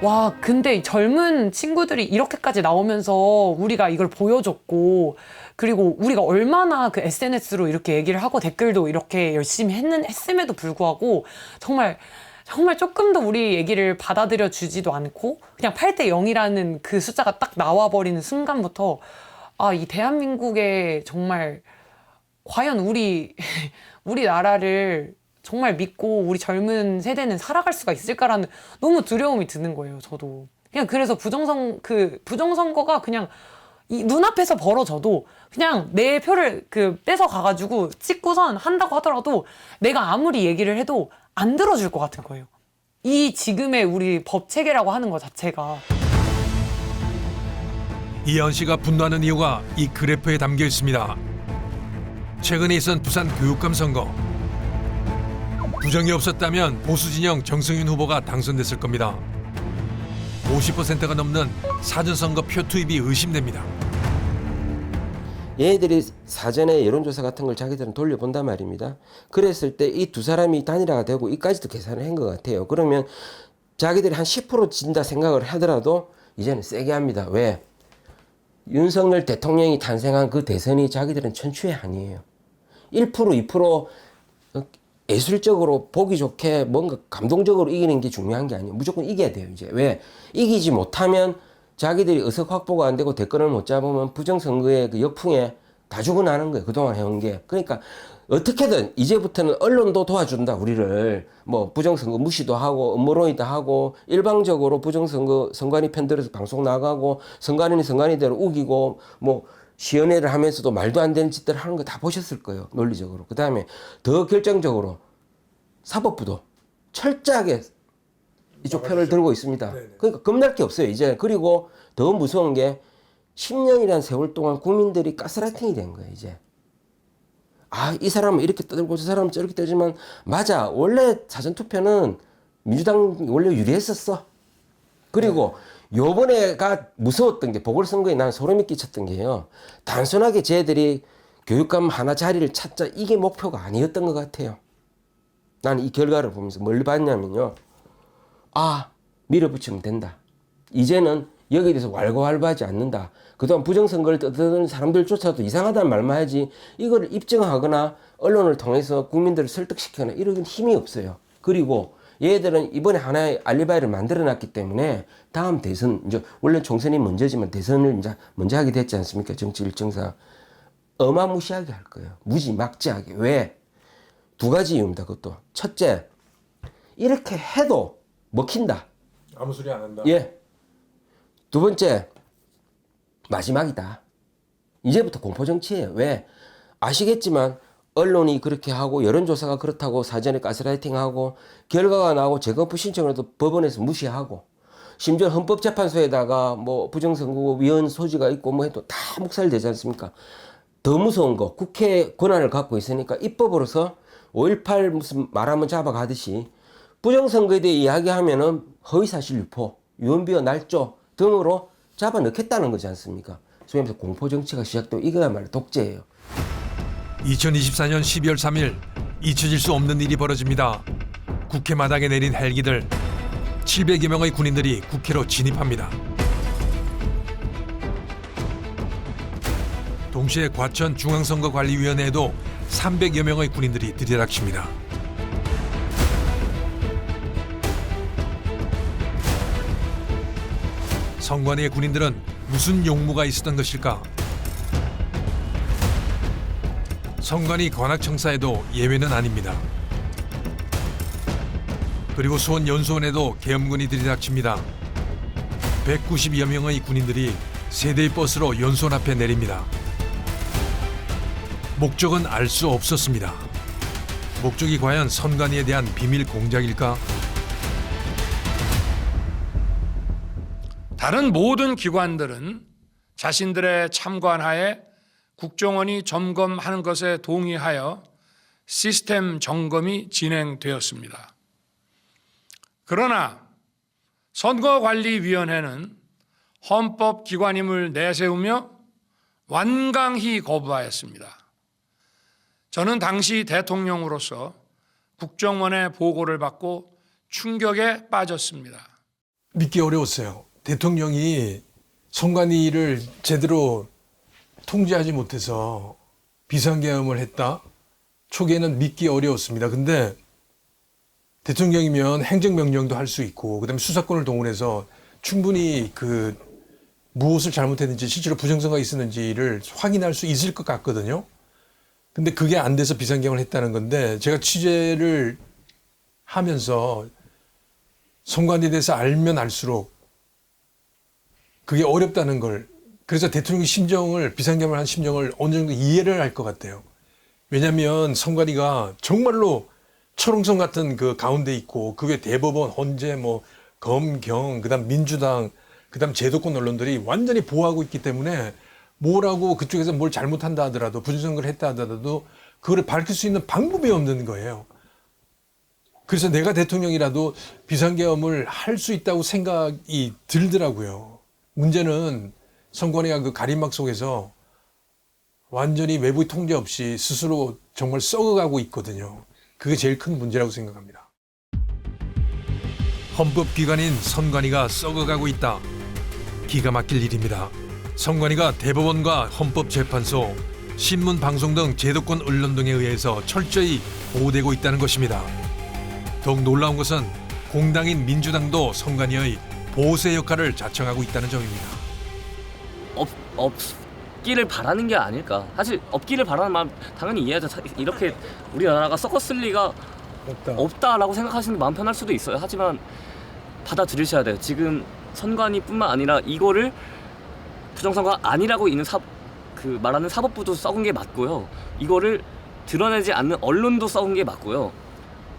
와, 근데 이 젊은 친구들이 이렇게까지 나오면서 우리가 이걸 보여줬고, 그리고 우리가 얼마나 그 SNS로 이렇게 얘기를 하고 댓글도 이렇게 열심히 했음에도 불구하고, 정말 조금 더 우리 얘기를 받아들여 주지도 않고, 그냥 8대 0이라는 그 숫자가 딱 나와버리는 순간부터, 아, 이 대한민국에 정말, 과연 우리나라를 정말 믿고 우리 젊은 세대는 살아갈 수가 있을까라는 너무 두려움이 드는 거예요, 저도. 그냥 그래서 부정선거가 그냥 이 눈앞에서 벌어져도 그냥 내 표를 뺏어 가가지고 찍고선 한다고 하더라도 내가 아무리 얘기를 해도 안 들어줄 것 같은 거예요. 이 지금의 우리 법 체계라고 하는 것 자체가. 이하은 씨가 분노하는 이유가 이 그래프에 담겨 있습니다. 최근에 있은 부산 교육감 선거. 부정이 없었다면 보수 진영 정승윤 후보가 당선됐을 겁니다. 50%가 넘는 사전선거 표 투입이 의심됩니다. 얘네들이 사전에 여론조사 같은 걸 자기들은 돌려본단 말입니다. 그랬을 때 이 두 사람이 단일화가 되고 이까지도 계산을 한 것 같아요. 그러면 자기들이 한 10% 진다 생각을 하더라도 이제는 세게 합니다. 왜? 윤석열 대통령이 탄생한 그 대선이 자기들은 천추의 한이에요. 1%, 2% 예술적으로 보기 좋게 뭔가 감동적으로 이기는 게 중요한 게 아니에요. 무조건 이겨야 돼요, 이제. 왜? 이기지 못하면 자기들이 의석 확보가 안 되고 대권을 못 잡으면 부정선거의 그 역풍에 다 죽어나는 거예요. 그동안 해온 게. 그러니까 어떻게든 이제부터는 언론도 도와준다, 우리를. 뭐 부정선거 무시도 하고 음모론이다 하고 일방적으로 부정선거 선관위 편들어서 방송 나가고 선관위는 선관위대로 우기고 뭐 시연회를 하면서도 말도 안 되는 짓들을 하는 거 다 보셨을 거예요. 논리적으로. 그 다음에 더 결정적으로 사법부도 철저하게 이쪽 편을 들고 있습니다. 그러니까 겁날 게 없어요, 이제. 그리고 더 무서운 게 10년이라는 세월 동안 국민들이 가스라이팅이 된 거예요, 이제. 아, 이 사람은 이렇게 떠들고 저 사람은 저렇게 떠들지만 맞아. 원래 사전투표는 민주당이 원래 유리했었어. 그리고 요번에가 무서웠던 게 보궐선거에 난 소름이 끼쳤던 게요. 단순하게 쟤들이 교육감 하나 자리를 찾자 이게 목표가 아니었던 것 같아요. 나는 이 결과를 보면서 뭘 봤냐면요. 아, 밀어붙이면 된다. 이제는 여기에 대해서 왈가왈부하지 않는다. 그동안 부정선거를 떠드는 사람들조차도 이상하다는 말만 하지 이걸 입증하거나 언론을 통해서 국민들을 설득시키거나 이런 힘이 없어요. 그리고 얘들은 이번에 하나의 알리바이를 만들어놨기 때문에 다음 대선, 이제 원래 총선이 먼저지만 대선을 이제 먼저 하게 됐지 않습니까? 정치 일정상. 어마무시하게 할 거예요. 무지막지하게. 왜? 두 가지 이유입니다. 그것도. 첫째, 이렇게 해도 먹힌다. 아무 소리 안 한다. 예. 두 번째, 마지막이다. 이제부터 공포정치예요. 왜? 아시겠지만 언론이 그렇게 하고 여론조사가 그렇다고 사전에 가스라이팅하고 결과가 나오고 재검표 신청을 해도 법원에서 무시하고 심지어 헌법재판소에다가 뭐 부정선거위원 소지가 있고 뭐 해도 다 묵살되지 않습니까? 더 무서운 거 국회 권한을 갖고 있으니까 입법으로서 5.18 무슨 말 한번 잡아가듯이 부정선거에 대해 이야기하면은 허위사실 유포, 유언비어 날조 등으로 잡아넣겠다는 거지 않습니까? 소위 말해서 공포정치가 시작되고 이거야말로 독재예요. 2024년 12월 3일 잊혀질 수 없는 일이 벌어집니다. 국회 마당에 내린 헬기들 700여 명의 군인들이 국회로 진입합니다. 동시에 과천 중앙선거관리위원회에도 300여 명의 군인들이 들이닥칩니다. 선관위의 군인들은 무슨 용무가 있었던 것일까? 선관위 관악청사에도 예외는 아닙니다. 그리고 수원 연수원에도 계엄군이 들이닥칩니다. 190여 명의 군인들이 세 대의 버스로 연수원 앞에 내립니다. 목적은 알 수 없었습니다. 목적이 과연 선관위에 대한 비밀 공작일까? 다른 모든 기관들은 자신들의 참관하에 국정원이 점검하는 것에 동의하여 시스템 점검이 진행되었습니다. 그러나 선거관리위원회는 헌법기관임을 내세우며 완강히 거부하였습니다. 저는 당시 대통령으로서 국정원의 보고를 받고 충격에 빠졌습니다. 믿기 어려웠어요. 대통령이 선관위를 제대로 통제하지 못해서 비상계엄을 했다? 초기에는 믿기 어려웠습니다. 근데 대통령이면 행정명령도 할 수 있고, 그 다음에 수사권을 동원해서 충분히 무엇을 잘못했는지, 실제로 부정선거가 있었는지를 확인할 수 있을 것 같거든요. 근데 그게 안 돼서 비상계엄을 했다는 건데, 제가 취재를 하면서 선관위에 대해서 알면 알수록 그게 어렵다는 걸, 그래서 대통령의 심정을, 비상계엄을 한 심정을 어느 정도 이해를 할 것 같아요. 왜냐하면 선관위가 정말로 철옹성 같은 그 가운데 있고, 그 외 대법원, 헌재, 검경, 그다음 민주당, 그다음 제도권 언론들이 완전히 보호하고 있기 때문에 뭐라고 그쪽에서 뭘 잘못한다 하더라도, 부정선거를 했다 하더라도 그거를 밝힐 수 있는 방법이 없는 거예요. 그래서 내가 대통령이라도 비상계엄을 할 수 있다고 생각이 들더라고요. 문제는 선관위가 그 가림막 속에서 완전히 외부의 통제 없이 스스로 정말 썩어가고 있거든요. 그게 제일 큰 문제라고 생각합니다. 헌법기관인 선관위가 썩어가고 있다. 기가 막힐 일입니다. 선관위가 대법원과 헌법재판소, 신문, 방송 등 제도권 언론 등에 의해서 철저히 보호되고 있다는 것입니다. 더욱 놀라운 것은 공당인 민주당도 선관위의 보호세 역할을 자청하고 있다는 점입니다. 없기를 바라는 게 아닐까. 사실 없기를 바라는 마음 당연히 이해하죠. 이렇게 우리나라가 썩었을 리가 없다라고 생각하시는 게 마음 편할 수도 있어요. 하지만 받아들이셔야 돼요. 지금 선관위뿐만 아니라 이거를 부정선거가 아니라고 있는 말하는 사법부도 썩은 게 맞고요. 이거를 드러내지 않는 언론도 썩은 게 맞고요.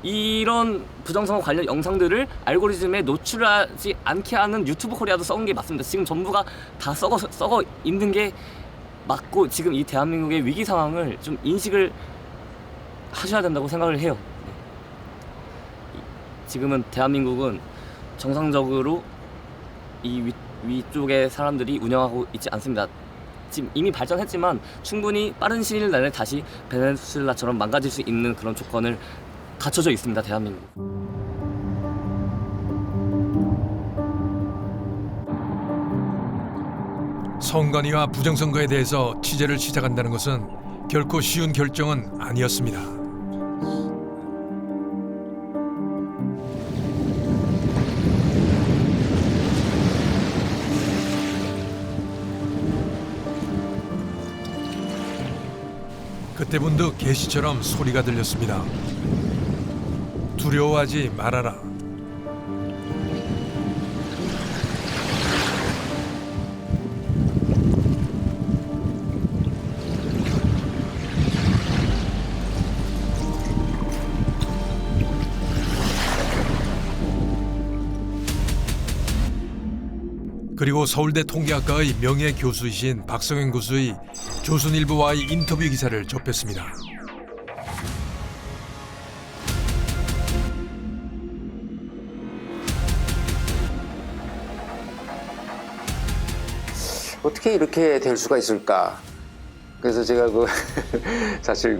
이런 부정선거 관련 영상들을 알고리즘에 노출하지 않게 하는 유튜브 코리아도 썩은 게 맞습니다. 지금 전부가 다 썩어 있는 게 맞고, 지금 이 대한민국의 위기 상황을 좀 인식을 하셔야 된다고 생각을 해요. 지금은 대한민국은 정상적으로 이 위쪽의 사람들이 운영하고 있지 않습니다. 지금 이미 발전했지만 충분히 빠른 시일 내에 다시 베네수엘라처럼 망가질 수 있는 그런 조건을 갖춰져 있습니다, 대한민국. 선관위와 부정선거에 대해서 취재를 시작한다는 것은 결코 쉬운 결정은 아니었습니다. 그때 문득 계시처럼 소리가 들렸습니다. 두려워하지 말아라. 그리고 서울대 통계학과의 명예 교수이신 박성현 교수의 조선일보와의 인터뷰 기사를 접했습니다. 어떻게 이렇게 될 수가 있을까? 그래서 제가 사실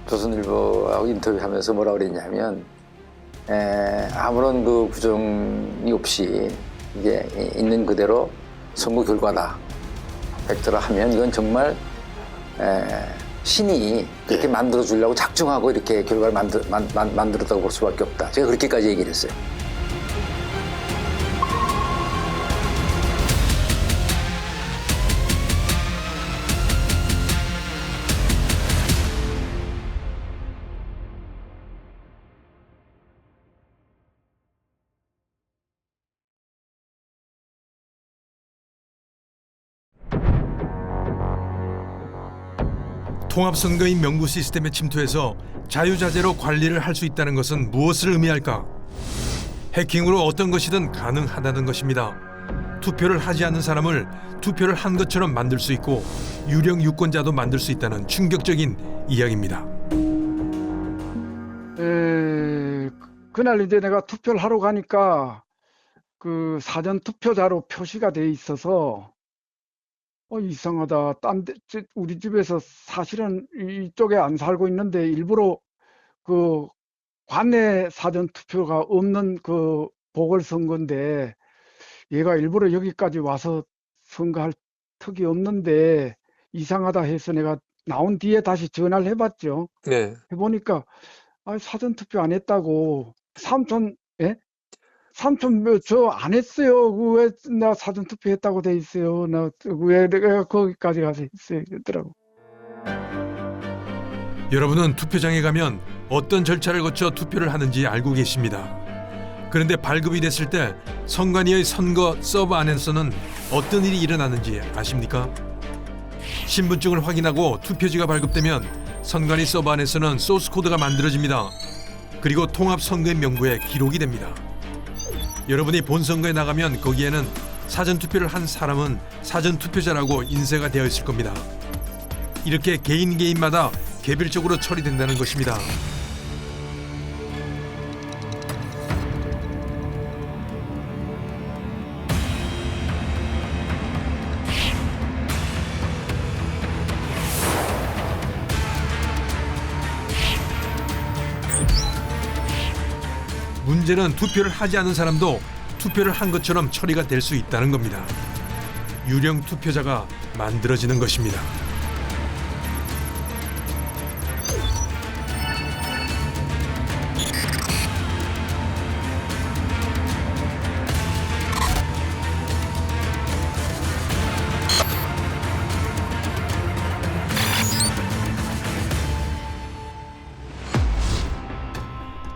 조선일보하고 인터뷰하면서 뭐라 그랬냐면, 아무런 부정이 없이 이게 있는 그대로 선거 결과다, 팩트라 하면 이건 정말 신이 그렇게 만들어 주려고 작정하고 이렇게 결과를 만들었다고 볼 수밖에 없다. 제가 그렇게까지 얘기를 했어요. 통합선거인 명부 시스템에 침투해서 자유자재로 관리를 할 수 있다는 것은 무엇을 의미할까? 해킹으로 어떤 것이든 가능하다는 것입니다. 투표를 하지 않는 사람을 투표를 한 것처럼 만들 수 있고 유령 유권자도 만들 수 있다는 충격적인 이야기입니다. 그날 이제 내가 투표를 하러 가니까 그 사전 투표자로 표시가 돼 있어서 이상하다. 우리 집에서 사실은 이쪽에 안 살고 있는데 일부러 그 관내 사전 투표가 없는 그 보궐선거인데 얘가 일부러 여기까지 와서 선거할 턱이 없는데 이상하다 해서 내가 나온 뒤에 다시 전화를 해봤죠. 네. 해보니까 사전투표 안 했다고. 삼촌, 예? 삼촌 저 안 했어요. 왜 나 사전투표 했다고 돼 있어요. 나 왜 내가 거기까지 가서 했어요. 그러더라고. 여러분은 투표장에 가면 어떤 절차를 거쳐 투표를 하는지 알고 계십니다. 그런데 발급이 됐을 때 선관위의 선거 서버 안에서는 어떤 일이 일어나는지 아십니까? 신분증을 확인하고 투표지가 발급되면 선관위 서버 안에서는 소스 코드가 만들어집니다. 그리고 통합선거인 명부에 기록이 됩니다. 여러분이 본선거에 나가면 거기에는 사전투표를 한 사람은 사전투표자라고 인쇄가 되어 있을 겁니다. 이렇게 개인마다 개별적으로 처리된다는 것입니다. 문제는 투표를 하지 않은 사람도 투표를 한 것처럼 처리가 될 수 있다는 겁니다. 유령 투표자가 만들어지는 것입니다.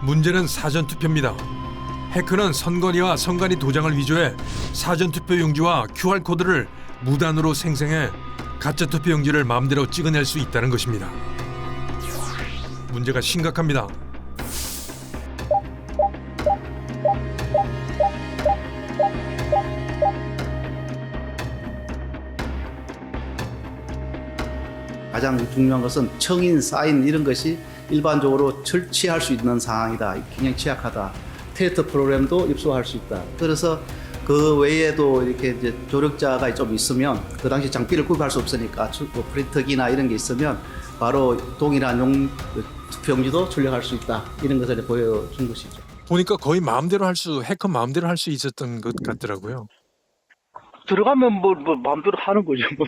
문제는 사전투표입니다. 해커는 선관위와 선관위 도장을 위조해 사전투표 용지와 QR코드를 무단으로 생성해 가짜투표 용지를 마음대로 찍어낼 수 있다는 것입니다. 문제가 심각합니다. 가장 중요한 것은 청인, 사인 이런 것이 일반적으로 취할 수 있는 상황이다. 굉장히 취약하다. 테스트 프로그램도 입수할 수 있다. 그래서 그 외에도 이렇게 이제 조력자가 좀 있으면 그 당시 장비를 구입할 수 없으니까 프린터기나 이런 게 있으면 바로 동일한 투표용지도 출력할 수 있다. 이런 것을 보여준 것이죠. 보니까 거의 해커 마음대로 할 수 있었던 것 같더라고요. 들어가면 뭐 마음대로 하는 거죠. 뭐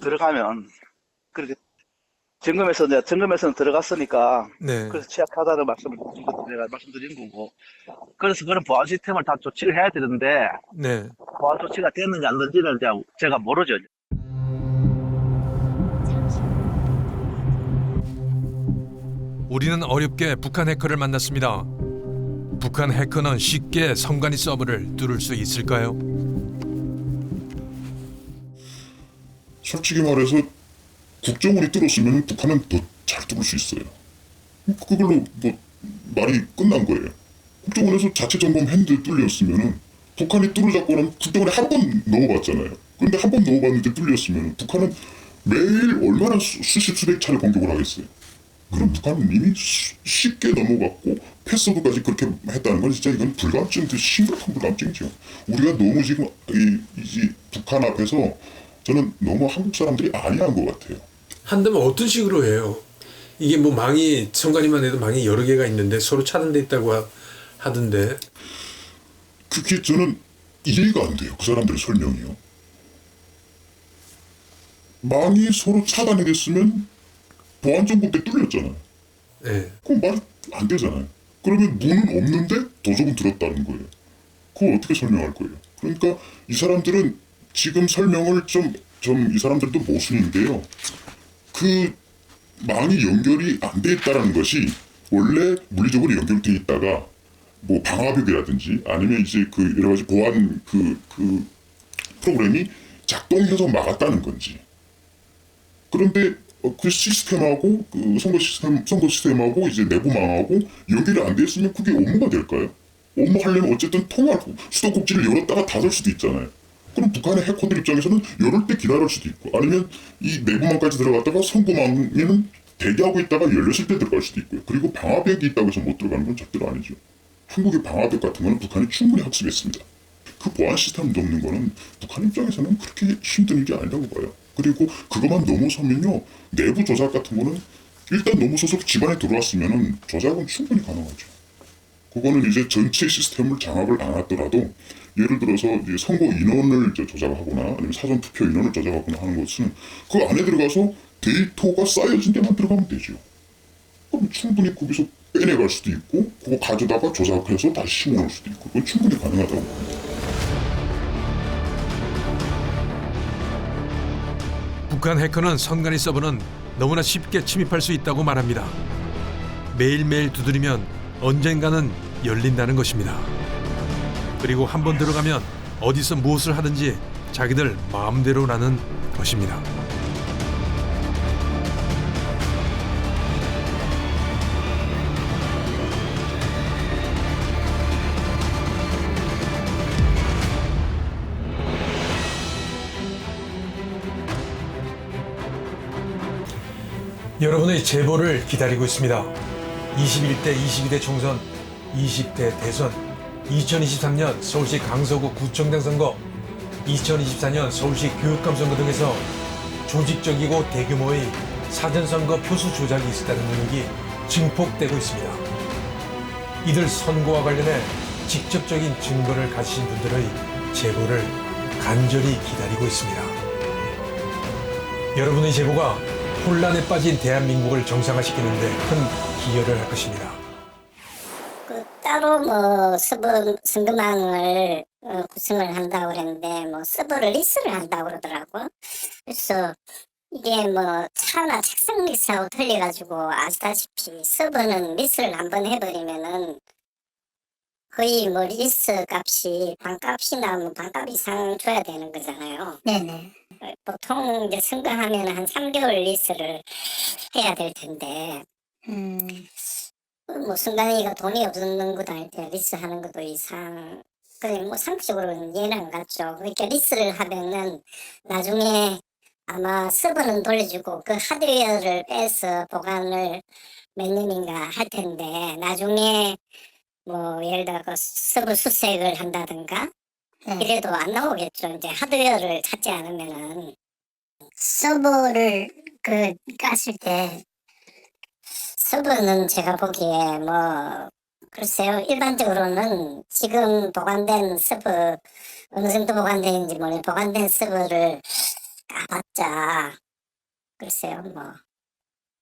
들어가면 그렇게 점검에서는 들어갔으니까 네. 그래서 취약하다는 말씀을 내가 말씀드린 거고 그래서 그런 보안 시스템을 다 조치를 해야 되는데 네. 보안 조치가 됐는지 안 됐는지는 제가 모르죠. 우리는 어렵게 북한 해커를 만났습니다. 북한 해커는 쉽게 선관위 서버를 뚫을 수 있을까요? 솔직히 말해서 국정원이 뚫었으면 북한은 더 잘 뚫을 수 있어요. 그걸로 뭐 말이 끝난 거예요. 국정원에서 자체 점검했는데 뚫렸으면은 북한이 뚫으자고는 국정원에 한 번 넣어봤잖아요. 그런데 한 번 넣어봤는데 뚫렸으면 북한은 매일 얼마나 수십 수백 차례 공격을 하겠어요. 그럼 북한은 이미 쉽게 넘어갔고 패스워드까지 그렇게 했다는 건 진짜 이건 불감증, 심각한 불감증이죠. 우리가 너무 지금 이 북한 앞에서 저는 너무 한국 사람들이 안이한 것 같아요. 한다면 어떤 식으로 해요? 이게 뭐 망이 선관위만 해도 망이 여러 개가 있는데 서로 차단돼 있다고 하던데. 그게 저는 이해가 안 돼요. 그 사람들의 설명이요. 망이 서로 차단이 됐으면 보안정보 때 뚫렸잖아요. 네. 그럼 말 안 되잖아요. 그러면 문은 없는데 도적은 들었다는 거예요. 그거 어떻게 설명할 거예요? 그러니까 이 사람들은 지금 설명을 이 사람들도 모순인데요. 그 망이 연결이 안 돼 있다는 것이 원래 물리적으로 연결돼 있다가 뭐 방화벽이라든지 아니면 이제 그 여러 가지 보안 그 프로그램이 작동해서 막았다는 건지. 그런데 그 시스템하고 그 선거 시스템하고 이제 내부망하고 연결이 안 돼 있으면 그게 업무가 될까요? 업무하려면 어쨌든 통하고 수도꼭지를 열었다가 닫을 수도 있잖아요. 그럼 북한의 해커들 입장에서는 열을 때 기다릴 수도 있고 아니면 이 내부망까지 들어갔다가 선거망에는 대기하고 있다가 열렸을 때 들어갈 수도 있고요. 그리고 방화벽이 있다고 해서 못 들어가는 건 절대로 아니죠. 한국의 방화벽 같은 거는 북한이 충분히 학습했습니다. 그 보안 시스템 넘는 거는 북한 입장에서는 그렇게 힘든 일이 아니라고 봐요. 그리고 그것만 넘어서면요. 내부 조작 같은 거는 일단 넘어서서 집안에 들어왔으면은 조작은 충분히 가능하죠. 그거는 이제 전체 시스템을 장악을 안 하더라도 예를 들어서 이제 선거 인원을 이제 조작하거나 아니면 사전 투표 인원을 조작하거나 하는 것은 그 안에 들어가서 데이터가 쌓여진 데만 들어가면 되죠. 그럼 충분히 거기서 빼내갈 수도 있고 그거 가져다가 조작해서 다시 심어놓을 수도 있고 그건 충분히 가능하다고 봅니다. 북한 해커는 선관위 서버는 너무나 쉽게 침입할 수 있다고 말합니다. 매일매일 두드리면 언젠가는 열린다는 것입니다. 그리고 한번 들어가면 어디서 무엇을 하든지 자기들 마음대로라는 것입니다. 여러분의 제보를 기다리고 있습니다. 21대, 22대 총선, 20대 대선, 2023년 서울시 강서구 구청장 선거, 2024년 서울시 교육감 선거 등에서 조직적이고 대규모의 사전선거 표수 조작이 있었다는 의혹이 증폭되고 있습니다. 이들 선거와 관련해 직접적인 증거를 가지신 분들의 제보를 간절히 기다리고 있습니다. 여러분의 제보가 혼란에 빠진 대한민국을 정상화시키는 데 큰 기여를 할 것입니다. 따로 뭐 서버 선거망을 구성을 한다고 그랬는데 뭐 서버를 리스를 한다고 그러더라고요. 그래서 이게 뭐 차나 책상 리스하고 틀려가지고 아시다시피 서버는 리스를 한번 해버리면은 거의 뭐 리스 값이 반값이나 뭐 반값 이상 줘야 되는 거잖아요. 네네. 보통 이제 선거하면 한 3개월 리스를 해야 될 텐데, 뭐 선관위가 돈이 없는 것도 할 때 리스 하는 것도 이상, 그냥 뭐 상식적으로는 이해는 안 갔죠. 그러니까 리스를 하면은 나중에 아마 서버는 돌려주고 그 하드웨어를 빼서 보관을 몇 년인가 할 텐데, 나중에 뭐 예를 들어 그 서버 수색을 한다든가 이래도 안 나오겠죠. 이제 하드웨어를 찾지 않으면은. 서버를 깠을 때 서버는 제가 보기에 뭐 글쎄요, 일반적으로는 지금 보관된 서버 어느 정도 보관되는지 모르겠는데 보관된 서버를 까봤자 글쎄요 뭐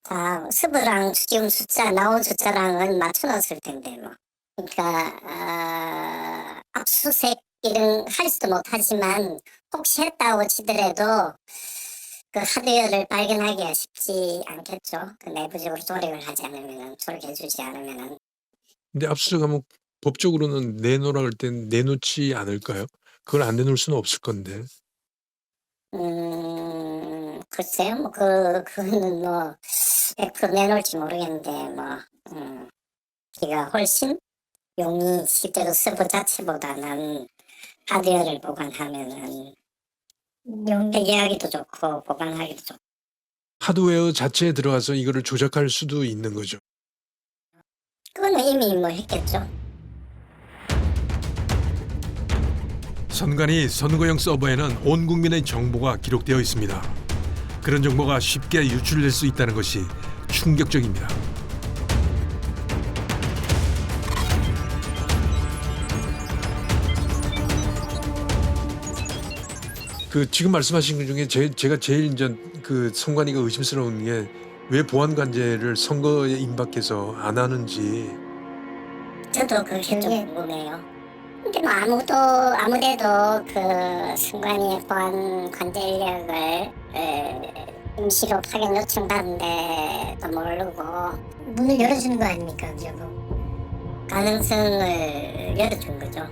다 서버랑 지금 숫자 나온 숫자랑은 맞춰놨을 텐데 뭐. 그러니까 압수수색 이런 할 수도 못하지만 혹시 했다고 치더라도 그 하드웨어를 발견하기가 쉽지 않겠죠. 그 내부적으로 조립을 하지 않으면은, 조립해주지 않으면은. 근데 압수수색하면 법적으로는 내놓으라 할 땐 내놓지 않을까요? 그걸 안 내놓을 수는 없을 건데. 글쎄요, 뭐 그거는 뭐 100% 내놓을지 모르겠는데 뭐 기가 훨씬 용이 실제로 서버 자체보다는 하드웨어를 보관하면은 해결하기도 좋고 보관하기도 좋고. 하드웨어 자체에 들어가서 이거를 조작할 수도 있는 거죠. 그건 이미 뭐 했겠죠. 선관위 선거용 서버에는 온 국민의 정보가 기록되어 있습니다. 그런 정보가 쉽게 유출될 수 있다는 것이 충격적입니다. 그 지금 말씀하신 것 중에 제가 제일 이제 그 선관위가 의심스러운 게 왜 보안관제를 선거에 임박해서 안 하는지. 저도 그게 좀 궁금해요. 근데 뭐 아무데도 그 선관위의 보안관제 인력을 임시로 파견 요청받는데도 모르고 문을 열어주는 거 아닙니까, 저거? 가능성을 열어준 거죠.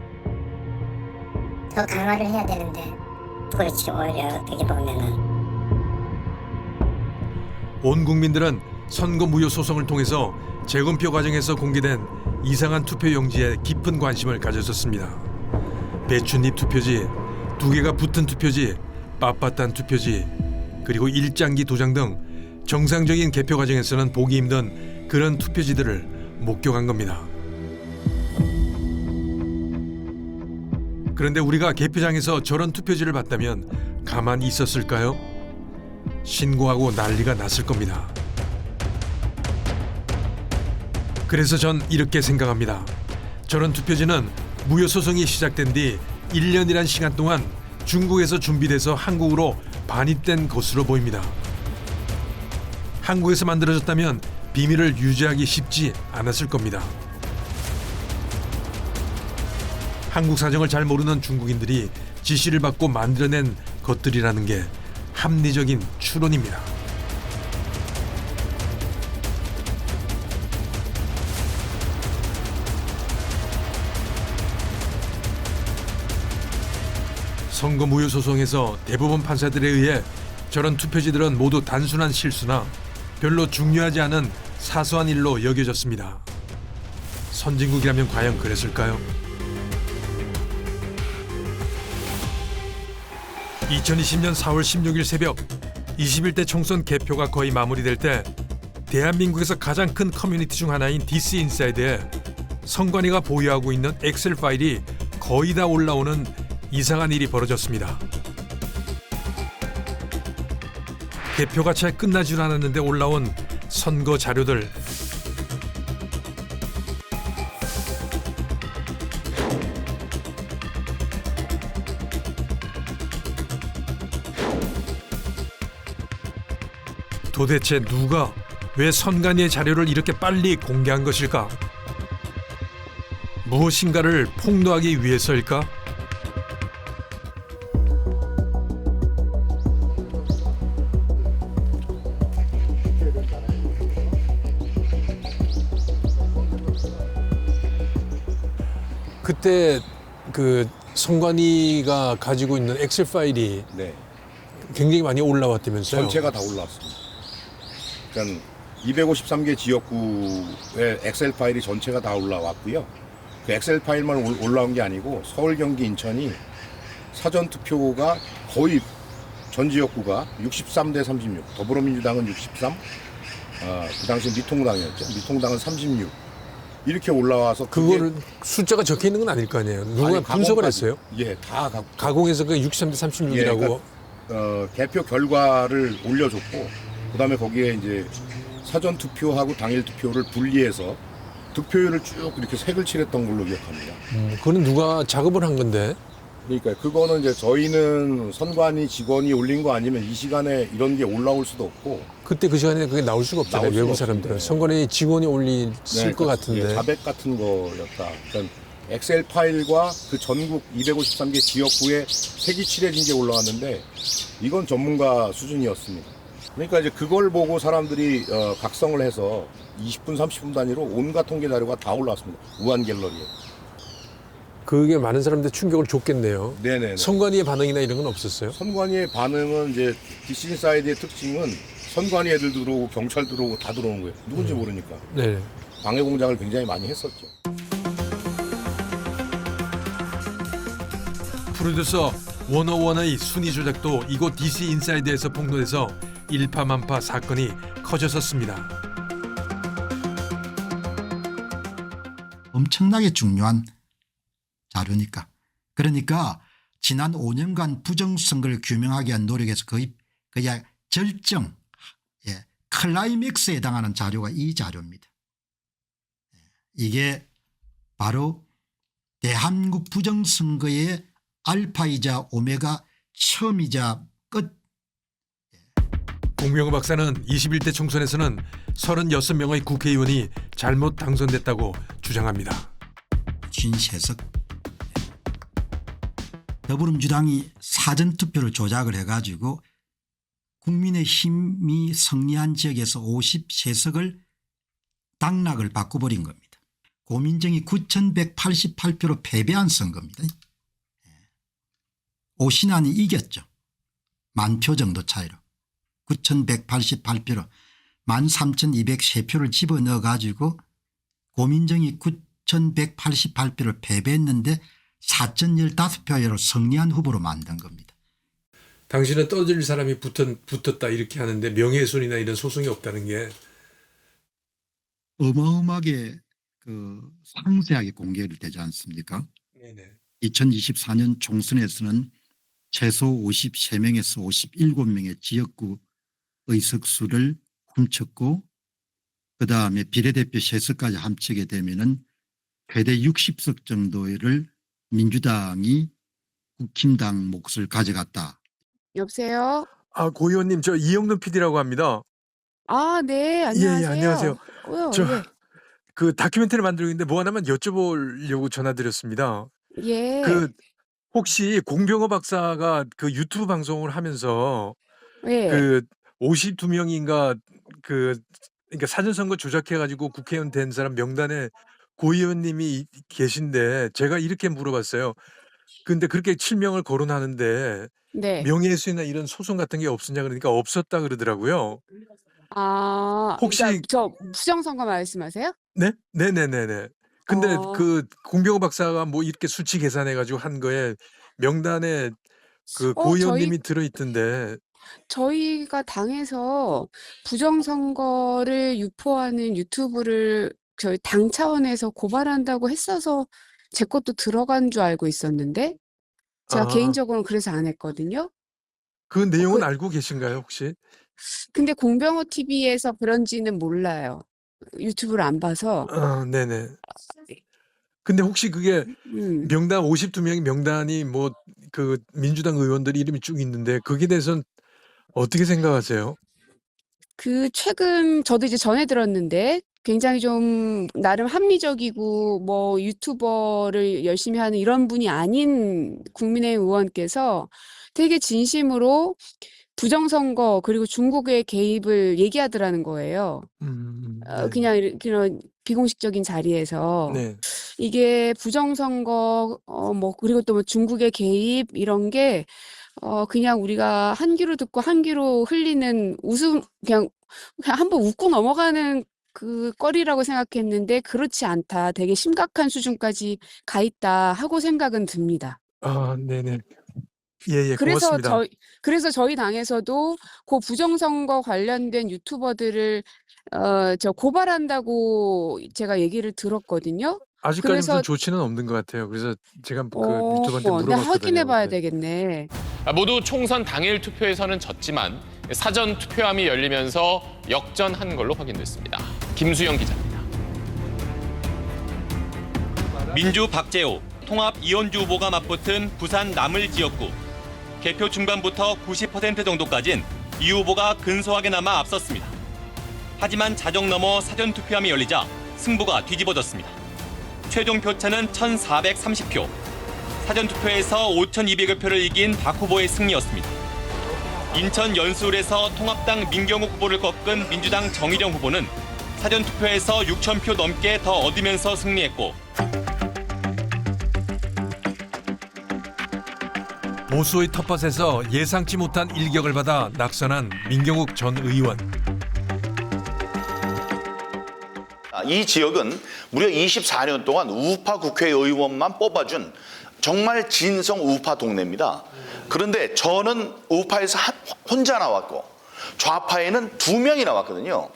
더 강화를 해야 되는데. 그렇지, 오히려 어떻게 보면은. 온 국민들은 선거 무효 소송을 통해서 재검표 과정에서 공개된 이상한 투표용지에 깊은 관심을 가졌었습니다. 배춧잎 투표지, 2개가 붙은 투표지, 빳빳한 투표지, 그리고 일장기 도장 등 정상적인 개표 과정에서는 보기 힘든 그런 투표지들을 목격한 겁니다. 그런데 우리가 개표장에서 저런 투표지를 봤다면 가만히 있었을까요? 신고하고 난리가 났을 겁니다. 그래서 전 이렇게 생각합니다. 저런 투표지는 무효 소송이 시작된 뒤 1년이란 시간 동안 중국에서 준비돼서 한국으로 반입된 것으로 보입니다. 한국에서 만들어졌다면 비밀을 유지하기 쉽지 않았을 겁니다. 한국 사정을 잘 모르는 중국인들이 지시를 받고 만들어낸 것들이라는 게 합리적인 추론입니다. 선거 무효 소송에서 대법원 판사들에 의해 저런 투표지들은 모두 단순한 실수나 별로 중요하지 않은 사소한 일로 여겨졌습니다. 선진국이라면 과연 그랬을까요? 2020년 4월 16일 새벽 21대 총선 개표가 거의 마무리될 때 대한민국에서 가장 큰 커뮤니티 중 하나인 DC 인사이드에 선관위가 보유하고 있는 엑셀 파일이 거의 다 올라오는 이상한 일이 벌어졌습니다. 개표가 채 끝나질 않았는데 올라온 선거 자료들. 도대체 누가 왜 선관위의 자료를 이렇게 빨리 공개한 것일까? 무엇인가를 폭로하기 위해서일까? 그때 그 선관위가 가지고 있는 엑셀 파일이 네. 굉장히 많이 올라왔다면서요? 전체가 다 올라왔습니다. 그러니까 253개 지역구의 엑셀 파일이 전체가 다 올라왔고요. 그 엑셀 파일만 올라온 게 아니고 서울, 경기, 인천이 사전 투표가 거의 전 지역구가 63대 36, 더불어민주당은 63, 그 당시 미통당이었죠. 미통당은 36. 이렇게 올라와서 그거를 숫자가 적혀 있는 건 아닐 거 아니에요. 누가 아니, 분석을 가공까지, 했어요? 예, 다 가공해서 그 63대 36이라고. 예, 그러니까, 개표 결과를 올려줬고, 그다음에 거기에 이제 사전 투표하고 당일 투표를 분리해서 득표율을 쭉 이렇게 색을 칠했던 걸로 기억합니다. 그거는 누가 작업을 한 건데? 그러니까 그거는 이제 저희는 선관위 직원이 올린 거 아니면 이 시간에 이런 게 올라올 수도 없고. 그때 그 시간에 그게 나올 수가 없잖아요. 나올 수가 외국 사람들은. 없습니다. 선관위 직원이 올렸을 것 같은데. 예, 자백 같은 거였다. 그러니까 엑셀 파일과 그 전국 253개 지역구에 색이 칠해진 게 올라왔는데 이건 전문가 수준이었습니다. 그러니까 이제 그걸 보고 사람들이 각성을 해서 20분, 30분 단위로 온갖 통계 자료가 다 올라왔습니다. 우한 갤러리에. 그게 많은 사람들 충격을 줬겠네요. 네네. 선관위의 반응이나 이런 건 없었어요? 선관위의 반응은 이제 DC 인사이드의 특징은 선관위 애들도 들어오고 경찰 들어오고 다 들어오는 거예요. 누군지 모르니까. 네. 방해 공작을 굉장히 많이 했었죠. 프로듀서 101의 순위 조작도 이곳 DC 인사이드에서 폭로돼서 일파만파 사건이 커졌었습니다. 엄청나게 중요한 자료니까. 그러니까 지난 5년간 부정선거를 규명하기 위한 노력에서 거의 절정, 클라이맥스에 해당하는 자료가 이 자료입니다. 이게 바로 대한민국 부정선거의 알파이자 오메가 처음이자 끝. 공명호 박사는 21대 총선에서는 36명의 국회의원이 잘못 당선됐다고 주장합니다. 진세석. 더불어민주당이 사전투표를 조작을 해가지고 국민의힘이 승리한 지역에서 53석을 당락을 바꿔버린 겁니다. 고민정이 9,188표로 패배한 선거입니다. 오신환이 이겼죠. 10,000표 정도 차이로. 9,188표로 13,203표를 집어넣어 가지고 고민정이 9,188표를 패배했는데 4,015표로 승리한 후보로 만든 겁니다. 당신은 떠들 사람이 붙었다 이렇게 하는데 명예훼손이나 이런 소송이 없다는 게 어마어마하게 상세하게 공개를 되지 않습니까? 네네. 2024년 총선에서는 최소 53명에서 57명의 지역구 의석수를 훔쳤고 그다음에 비례대표 세석까지 합치게 되면은 최대 60석 정도를 민주당이 국힘당 몫을 가져갔다. 여보세요? 아, 고 의원님, 저 이영돈 PD라고 합니다. 아, 네, 예, 안녕하세요. 안녕하세요. 저 예. 그 다큐멘터리 만들고 있는데 뭐 하나만 여쭤보려고 전화드렸습니다. 예. 그 혹시 공병호 박사가 그 유튜브 방송을 하면서 예. 그 52명인가 그러니까 사전선거 조작해가지고 국회의원 된 사람 명단에 고 의원님이 계신데 제가 이렇게 물어봤어요. 근데 그렇게 7명을 거론하는데 네. 명예훼손이나 이런 소송 같은 게 없었냐 그러니까 없었다 그러더라고요. 아, 혹시 그러니까 저 부정선거 말씀하세요? 네? 네네네네. 근데 어. 그 공병호 박사가 뭐 이렇게 수치 계산해가지고 한 거에 명단에 그 고 의원님이 들어있던데. 저희가 당에서 부정선거를 유포하는 유튜브를 저희 당 차원에서 고발한다고 했어서 제 것도 들어간 줄 알고 있었는데 제가 아, 개인적으로는 그래서 안 했거든요. 그 내용은 알고 계신가요 혹시? 근데 공병호 TV에서 그런지는 몰라요. 유튜브를 안 봐서. 네네. 근데 혹시 그게 명단 52명이 명단이 뭐 그 민주당 의원들 이름이 쭉 있는데 거기에 대해서는 어떻게 생각하세요? 그 최근 저도 이제 전해 들었는데 굉장히 좀 나름 합리적이고 뭐 유튜버를 열심히 하는 이런 분이 아닌 국민의힘 의원께서 되게 진심으로 부정선거 그리고 중국의 개입을 얘기하더라는 거예요. 그냥 그런 비공식적인 자리에서 네. 이게 부정선거 뭐 그리고 또 뭐 중국의 개입 이런 게 그냥 우리가 한 귀로 듣고 한 귀로 흘리는 웃음 그냥 한번 웃고 넘어가는 그 거리라고 생각했는데 그렇지 않다. 되게 심각한 수준까지 가 있다 하고 생각은 듭니다. 아, 네네. 예예, 그래서 고맙습니다. 그래서 저희 당에서도 그 부정선거 관련된 유튜버들을 저 고발한다고 제가 얘기를 들었거든요. 아직까지 무슨 그래서 조치는 없는 것 같아요. 그래서 제가 그 유튜브한테 네, 물어봤거든요. 확인해 봐야 네. 되겠네. 모두 총선 당일 투표에서는 졌지만 사전 투표함이 열리면서 역전한 걸로 확인됐습니다. 김수영 기자입니다. 민주 박재호, 통합 이현주 후보가 맞붙은 부산 남을 지역구. 개표 중반부터 90% 정도까진 이 후보가 근소하게 남아 앞섰습니다. 하지만 자정 넘어 사전 투표함이 열리자 승부가 뒤집어졌습니다. 최종 표차는 1,430표. 사전 투표에서 5,200여 표를 이긴 박 후보의 승리였습니다. 인천 연수울에서 통합당 민경욱 후보를 꺾은 민주당 정일영 후보는 사전 투표에서 6,000표 넘게 더 얻으면서 승리했고 보수의 텃밭에서 예상치 못한 일격을 받아 낙선한 민경욱 전 의원. 이 지역은 무려 24년 동안 우파 국회의원만 뽑아준 정말 진성 우파 동네입니다. 그런데 저는 우파에서 혼자 나왔고 좌파에는 2명이 나왔거든요.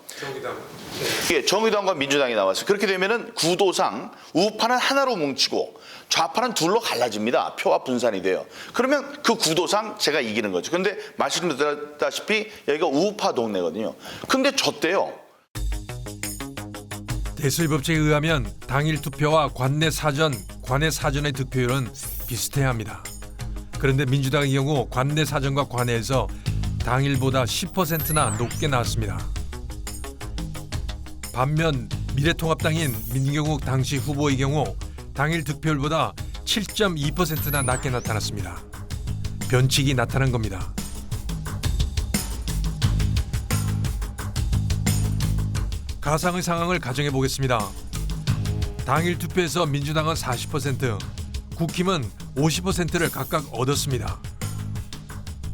정의당과 민주당이 나왔어요. 그렇게 되면은 구도상 우파는 하나로 뭉치고 좌파는 둘로 갈라집니다. 표와 분산이 돼요. 그러면 그 구도상 제가 이기는 거죠. 근데 말씀드렸다시피 여기가 우파 동네거든요. 근데 졌대요. 대설법칙에 의하면 당일 투표와 관내 사전의 득표율은 비슷해야 합니다. 그런데 민주당의 경우 관내 사전과 관내에서 당일보다 10%나 높게 나왔습니다. 반면 미래통합당인 민경욱 당시 후보의 경우 당일 득표율보다 7.2%나 낮게 나타났습니다. 변칙이 나타난 겁니다. 가상의 상황을 가정해 보겠습니다. 당일 투표에서 민주당은 40%, 국힘은 50%를 각각 얻었습니다.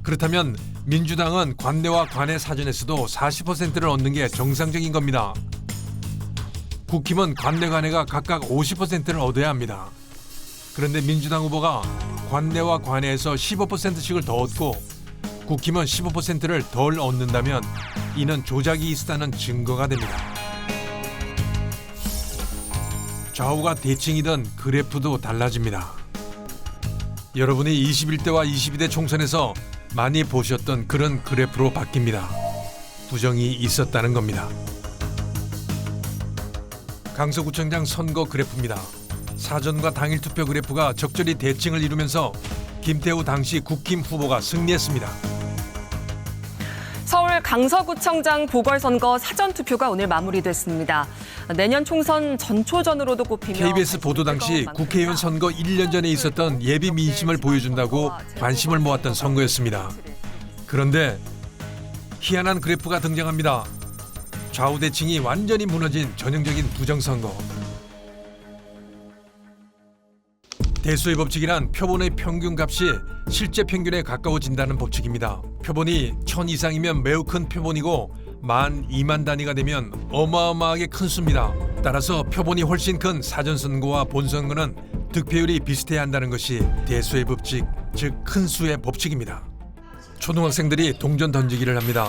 그렇다면 민주당은 관내와 관내 사전에서도 40%를 얻는 게 정상적인 겁니다. 국힘은 관내가 각각 50%를 얻어야 합니다. 그런데 민주당 후보가 관내와 관내에서 15%씩을 더 얻고 국힘은 15%를 덜 얻는다면 이는 조작이 있다는 증거가 됩니다. 좌우가 대칭이던 그래프도 달라집니다. 여러분이 21대와 22대 총선에서 많이 보셨던 그런 그래프로 바뀝니다. 부정이 있었다는 겁니다. 강서구청장 선거 그래프입니다. 사전과 당일 투표 그래프가 적절히 대칭을 이루면서 김태우 당시 국힘 후보가 승리했습니다. 서울 강서구청장 보궐선거 사전투표가 오늘 마무리됐습니다. 내년 총선 전초전으로도 꼽히며 KBS 보도 당시 국회의원 선거 1년 전에 있었던 예비 민심을 보여준다고 관심을 모았던 선거였습니다. 그런데 희한한 그래프가 등장합니다. 좌우 대칭이 완전히 무너진 전형적인 부정선거. 대수의 법칙이란 표본의 평균값이 실제 평균에 가까워진다는 법칙입니다. 표본이 1000 이상이면 매우 큰 표본이고 10,000, 20,000 단위가 되면 어마어마하게 큰 수입니다. 따라서 표본이 훨씬 큰 사전선거와 본선거는 득표율이 비슷해야 한다는 것이 대수의 법칙, 즉 큰 수의 법칙입니다. 초등학생들이 동전 던지기를 합니다.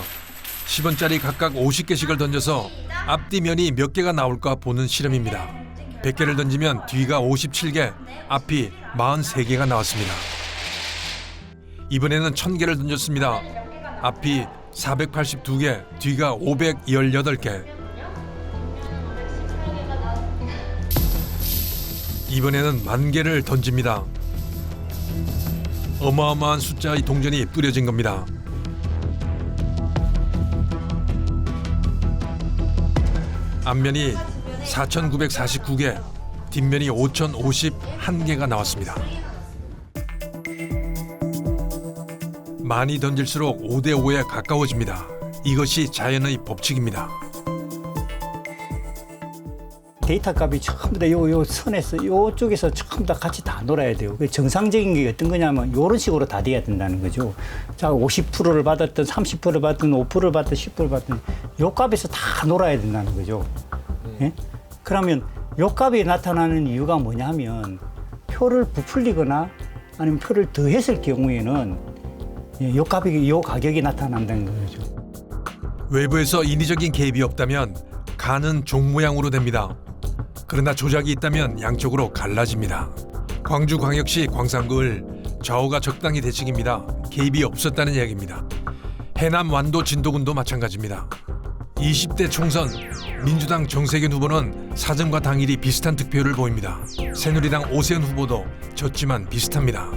10원짜리 각각 50개씩을 던져서 앞뒤면이 몇 개가 나올까 보는 실험입니다. 100개를 던지면 뒤가 57개, 앞이 43개가 나왔습니다. 이번에는 1000개를 던졌습니다. 앞이 482개, 뒤가 518개. 이번에는 10,000개를 던집니다. 어마어마한 숫자의 동전이 뿌려진 겁니다. 앞면이 4,949개, 뒷면이 5,051개가 나왔습니다. 많이 던질수록 5대5에 가까워집니다. 이것이 자연의 법칙입니다. 데이터 값이 전부 다 요 선에서 요쪽에서 전부 다 같이 다 놀아야 돼요. 정상적인 게 어떤 거냐면 이런 식으로 다 돼야 된다는 거죠. 자, 50%를 받았든 30%를 받든 5%를 받든 10%를 받든 요 값에서 다 놀아야 된다는 거죠. 예? 그러면 요 값이 나타나는 이유가 뭐냐면 표를 부풀리거나 아니면 표를 더했을 경우에는 요 값이 요 가격이 나타난다는 거죠. 외부에서 인위적인 개입이 없다면 간은 종 모양으로 됩니다. 그러나 조작이 있다면 양쪽으로 갈라집니다. 광주광역시 광산구을 좌우가 적당히 대칭입니다. 개입이 없었다는 이야기입니다. 해남 완도 진도군도 마찬가지입니다. 20대 총선 민주당 정세균 후보는 사전과 당일이 비슷한 득표율을 보입니다. 새누리당 오세훈 후보도 졌지만 비슷합니다.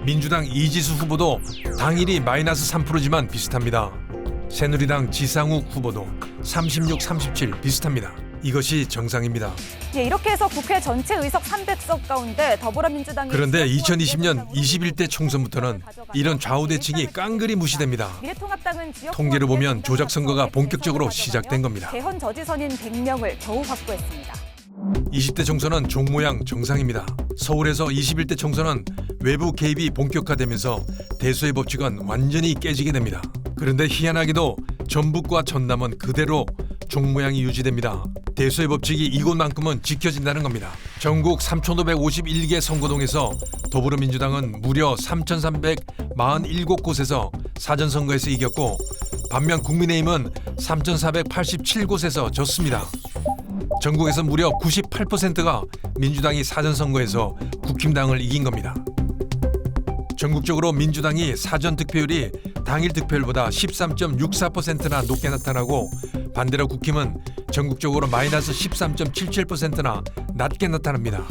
민주당 이지수 후보도 당일이 마이너스 3%지만 비슷합니다. 새누리당 지상욱 후보도 36, 37 비슷합니다. 이것이 정상입니다. 예, 이렇게 해서 국회 전체 의석 300석 가운데 더불어민주당이 그런데 2020년 21대 총선부터는 이런 좌우 대칭이 깡그리 무시됩니다. 미래통합당은 지역 통계를 보면 조작 선거가 본격적으로 시작된 겁니다. 개헌 저지선인 100명을 겨우 확보했습니다. 20대 총선은 종 모양 정상입니다. 서울에서 21대 총선은 외부 개입이 본격화되면서 대수의 법칙은 완전히 깨지게 됩니다. 그런데 희한하게도 전북과 전남은 그대로 종 모양이 유지됩니다. 대수의 법칙이 이곳만큼은 지켜진다는 겁니다. 전국 3,551개 선거동에서 더불어민주당은 무려 3,347곳에서 사전선거에서 이겼고 반면 국민의힘은 3,487곳에서 졌습니다. 전국에서 무려 98%가 민주당이 사전선거에서 국힘당을 이긴 겁니다. 전국적으로 민주당이 사전 득표율이 당일 득표율보다 13.64%나 높게 나타나고 반대로 국힘은 전국적으로 마이너스 13.77%나 낮게 나타납니다.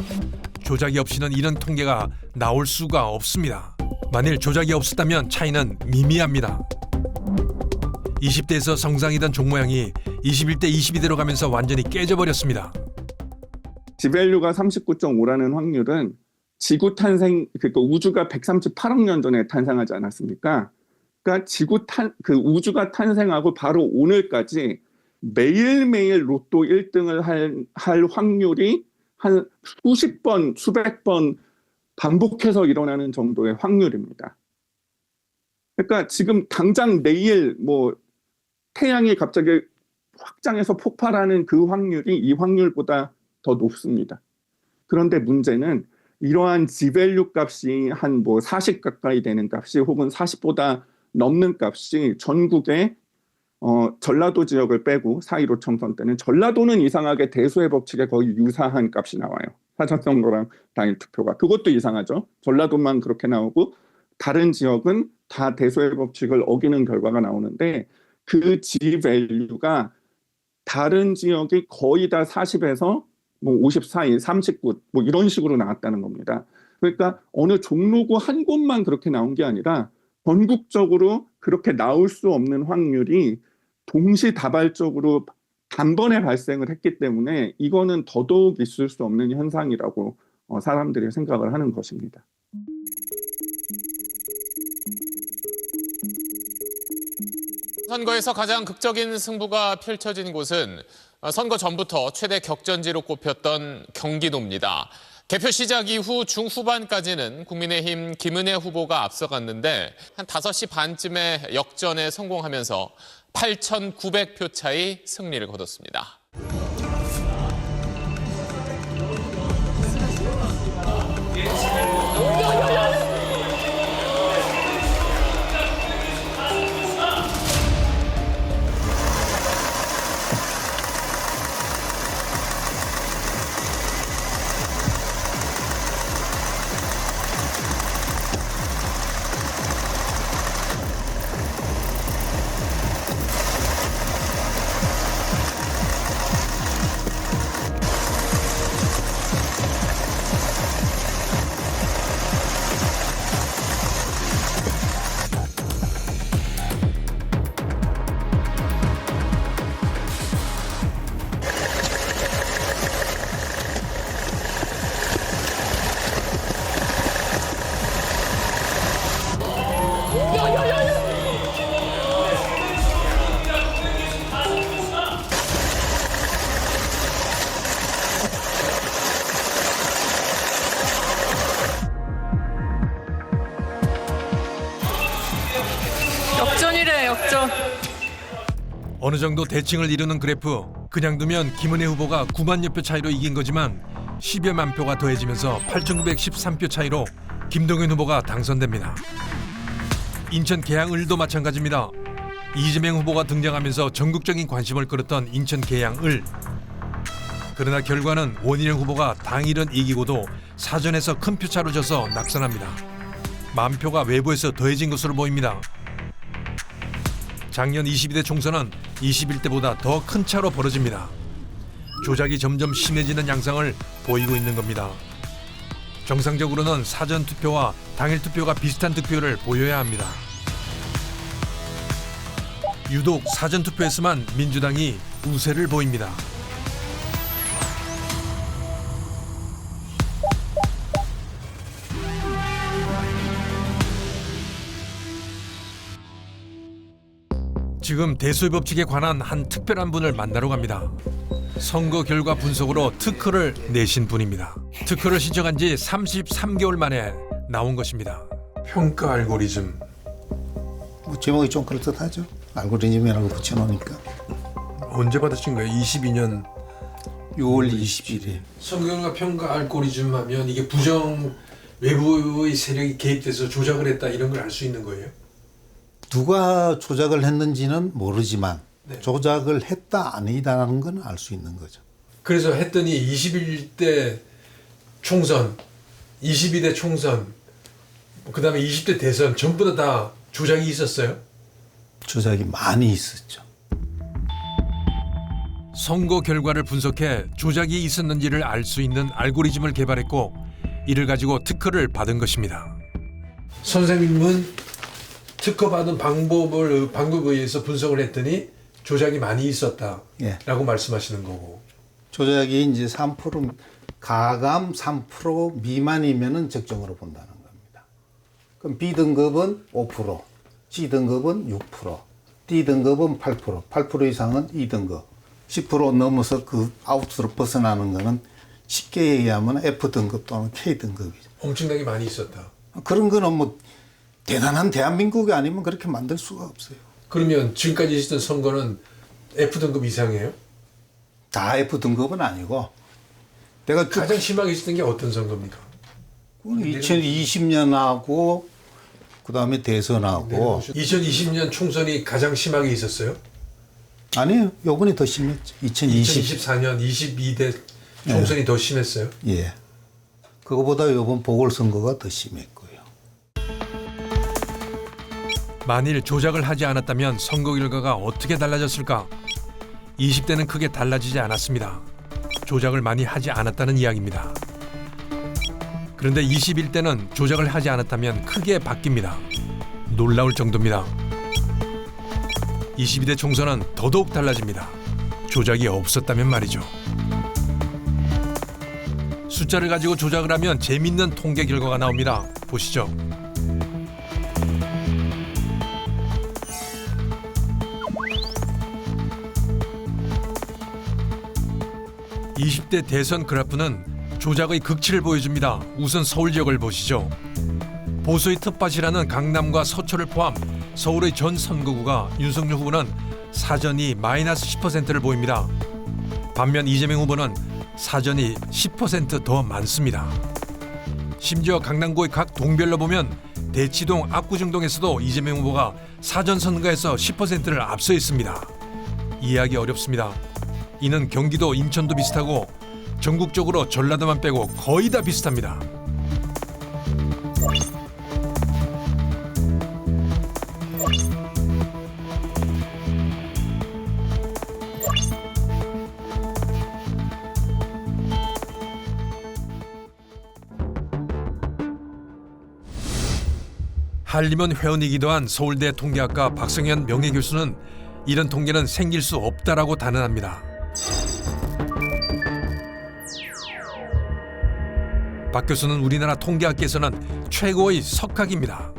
조작이 없이는 이런 통계가 나올 수가 없습니다. 만일 조작이 없었다면 차이는 미미합니다. 20대에서 정상이던 종 모양이 21대 22대로 가면서 완전히 깨져버렸습니다. 지밸류가 39.5라는 확률은 지구 탄생, 그러니까 우주가 138억 년 전에 탄생하지 않았습니까? 그러니까 우주가 탄생하고 바로 오늘까지 매일매일 로또 1등을 할 확률이 한 수십 번, 수백 번 반복해서 일어나는 정도의 확률입니다. 그러니까 지금 당장 내일 태양이 갑자기 확장해서 폭발하는 그 확률이 이 확률보다 더 높습니다. 그런데 문제는 이러한 지밸류 값이 한 40 가까이 되는 값이 혹은 40보다 넘는 값이 전국에 전라도 지역을 빼고 4.15 총선 때는 전라도는 이상하게 대수의 법칙에 거의 유사한 값이 나와요. 사전선거랑 당일 투표가. 그것도 이상하죠. 전라도만 그렇게 나오고 다른 지역은 다 대수의 법칙을 어기는 결과가 나오는데 그 지밸류가 다른 지역이 거의 다 40에서 뭐 54인, 39, 뭐 이런 식으로 나왔다는 겁니다. 그러니까 어느 종로구 한 곳만 그렇게 나온 게 아니라 전국적으로 그렇게 나올 수 없는 확률이 동시다발적으로 단번에 발생을 했기 때문에 이거는 더더욱 있을 수 없는 현상이라고 사람들이 생각을 하는 것입니다. 선거에서 가장 극적인 승부가 펼쳐진 곳은 선거 전부터 최대 격전지로 꼽혔던 경기도입니다. 개표 시작 이후 중후반까지는 국민의힘 김은혜 후보가 앞서갔는데 한 5시 반쯤에 역전에 성공하면서 8,900표 차이 승리를 거뒀습니다. 역전이래, 역전. 어느 정도 대칭을 이루는 그래프. 그냥 두면 김은혜 후보가 9만여 표 차이로 이긴 거지만 10여만 표가 더해지면서 8,913표 차이로 김동연 후보가 당선됩니다. 인천 계양을도 마찬가지입니다. 이재명 후보가 등장하면서 전국적인 관심을 끌었던 인천 계양을. 그러나 결과는 원희룡 후보가 당일은 이기고도 사전에서 큰 표차로 져서 낙선합니다. 10,000표가 외부에서 더해진 것으로 보입니다. 작년 22대 총선은 21대보다 더 큰 차로 벌어집니다. 조작이 점점 심해지는 양상을 보이고 있는 겁니다. 정상적으로는 사전 투표와 당일 투표가 비슷한 득표를 보여야 합니다. 유독 사전 투표에서만 민주당이 우세를 보입니다. 지금 대소의 법칙에 관한 한 특별한 분을 만나러 갑니다. 선거 결과 분석으로 특허를 내신 분입니다. 특허를 신청한 지 33개월 만에 나온 것입니다. 평가 알고리즘. 뭐 제목이 좀 그럴듯하죠. 알고리즘이라고 붙여놓으니까. 언제 받으신 거예요? 22년 6월 20일에. 선거 결과 평가 알고리즘 하면 이게 부정 외부의 세력이 개입돼서 조작을 했다 이런 걸 알 수 있는 거예요? 누가 조작을 했는지는 모르지만 조작을 했다 아니다라는 건 알 수 있는 거죠. 그래서 했더니 21대 총선, 22대 총선, 그다음에 20대 대선 전부 다 조작이 있었어요? 조작이 많이 있었죠. 선거 결과를 분석해 조작이 있었는지를 알 수 있는 알고리즘을 개발했고 이를 가지고 특허를 받은 것입니다. 선생님은 특허 받은 방법에 의해서 분석을 했더니 조작이 많이 있었다라고 말씀하시는 거고. 조작이 이제 3% 가감 3% 미만이면은 적정으로 본다는 겁니다. 그럼 B등급은 5%, C등급은 6%, D등급은 8%, 8% 이상은 2등급, 10% 넘어서 그 아웃으로 벗어나는 거는 쉽게 얘기하면 F등급 또는 K등급이죠. 엄청나게 많이 있었다. 그런 거는 뭐 대단한 대한민국이 아니면 그렇게 만들 수가 없어요. 그러면 지금까지 있었던 선거는 F등급 이상이에요? 다 F등급은 아니고 내가 가장 심하게 있었던 게 어떤 선거입니까? 2020년하고 그다음에 대선하고 2020년 총선이 가장 심하게 있었어요? 아니요. 요번에 더 심했죠. 2024년 22대 총선이 더 심했어요? 예. 그거보다 요번 보궐선거가 더 심했고요. 만일 조작을 하지 않았다면 선거 결과가 어떻게 달라졌을까? 20대는 크게 달라지지 않았습니다. 조작을 많이 하지 않았다는 이야기입니다. 그런데 21대는 조작을 하지 않았다면 크게 바뀝니다. 놀라울 정도입니다. 22대 총선은 더더욱 달라집니다. 조작이 없었다면 말이죠. 숫자를 가지고 조작을 하면 재밌는 통계 결과가 나옵니다. 보시죠. (20대) 대선 그래프는 조작의 극치를 보여줍니다. 우선 서울 지역을 보시죠. 보수의 텃밭이라는 강남과 서초를 포함 서울의 전 선거구가 윤석열 후보는 사전이 마이너스 10%를 보입니다. 반면 이재명 후보는 사전이 10% 더 많습니다. 심지어 강남구의 각 동별로 보면 대치동, 압구정동에서도 이재명 후보가 사전 선거에서 10%를 앞서 있습니다. 이해하기 어렵습니다. 이는 경기도, 인천도 비슷하고 전국적으로 전라도만 빼고 거의 다 비슷합니다. 한림원 회원이기도 한 서울대 통계학과 박성현 명예교수는 이런 통계는 생길 수 없다라고 단언합니다. 박 교수는 우리나라 통계학계에서는 최고의 석학입니다.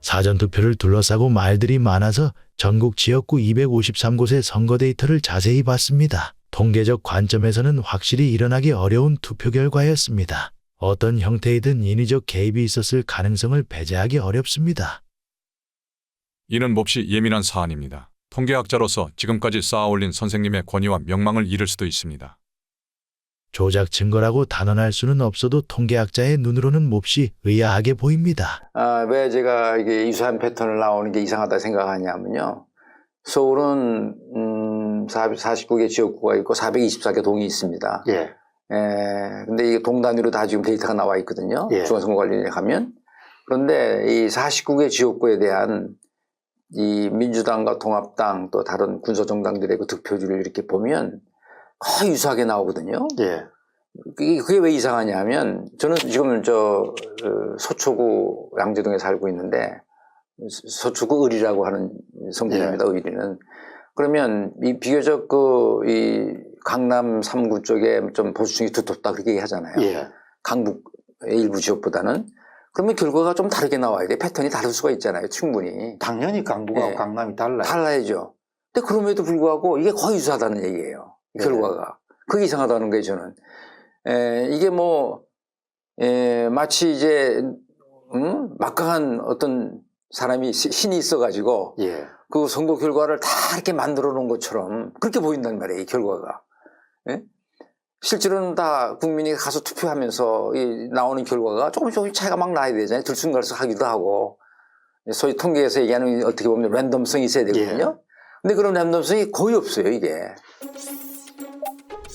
사전투표를 둘러싸고 말들이 많아서 전국 지역구 253곳의 선거 데이터를 자세히 봤습니다. 통계적 관점에서는 확실히 일어나기 어려운 투표 결과였습니다. 어떤 형태이든 인위적 개입이 있었을 가능성을 배제하기 어렵습니다. 이는 몹시 예민한 사안입니다. 통계학자로서 지금까지 쌓아올린 선생님의 권위와 명망을 잃을 수도 있습니다. 조작 증거라고 단언할 수는 없어도 통계학자의 눈으로는 몹시 의아하게 보입니다. 왜 제가 이게 유사한 패턴을 나오는 게 이상하다 생각하냐면요. 서울은 49개 지역구가 있고 424개 동이 있습니다. 근데 이게 동 단위로 다 지금 데이터가 나와 있거든요. 중앙선거관리위원회 가면. 그런데 이 49개 지역구에 대한 이 민주당과 통합당 또 다른 군소정당들의 그 득표율을 이렇게 보면 거의 유사하게 나오거든요. 그게 왜 이상하냐면 저는 지금 서초구 양재동에 살고 있는데 서초구 을이라고 하는 성분입니다. 을이는. 그러면 이 비교적 이 강남 3구 쪽에 좀 보수층이 두텁다 그렇게 얘기하잖아요. 강북의 일부 지역보다는. 그러면 결과가 좀 다르게 나와야 돼. 패턴이 다를 수가 있잖아요. 충분히. 당연히 강북하고 강남이 달라요. 달라야죠. 근데 그럼에도 불구하고 이게 거의 유사하다는 얘기예요. 결과가. 그게 이상하다는 거예요, 저는. 이게 마치 이제, 막강한 어떤 사람이 신이 있어가지고, 그 선거 결과를 다 이렇게 만들어 놓은 것처럼 그렇게 보인단 말이에요, 이 결과가. 실제로는 다 국민이 가서 투표하면서 나오는 결과가 조금씩 차이가 막 나야 되잖아요. 들쑥날쑥 하기도 하고. 소위 통계에서 얘기하는 어떻게 보면 랜덤성이 있어야 되거든요. 근데 그런 랜덤성이 거의 없어요, 이게.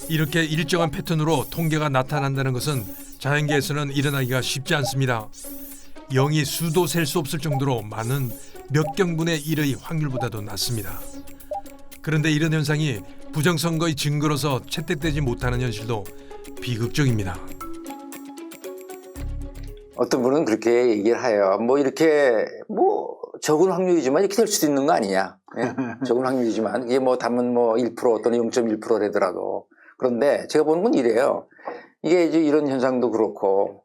이렇게 일정한 패턴으로 통계가 나타난다는 것은 자연계에서는 일어나기가 쉽지 않습니다. 0이 수도 셀 수 없을 정도로 많은 몇 경분의 1의 확률보다도 낮습니다. 그런데 이런 현상이 부정선거의 증거로서 채택되지 못하는 현실도 비극적입니다. 어떤 분은 그렇게 얘기를 해요. 이렇게 적은 확률이지만 이렇게 될 수도 있는 거 아니냐. 적은 확률이지만 이게 담은 1% 또는 0.1%라더라도. 그런데 제가 보는 건 이래요. 이게 이제 이런 현상도 그렇고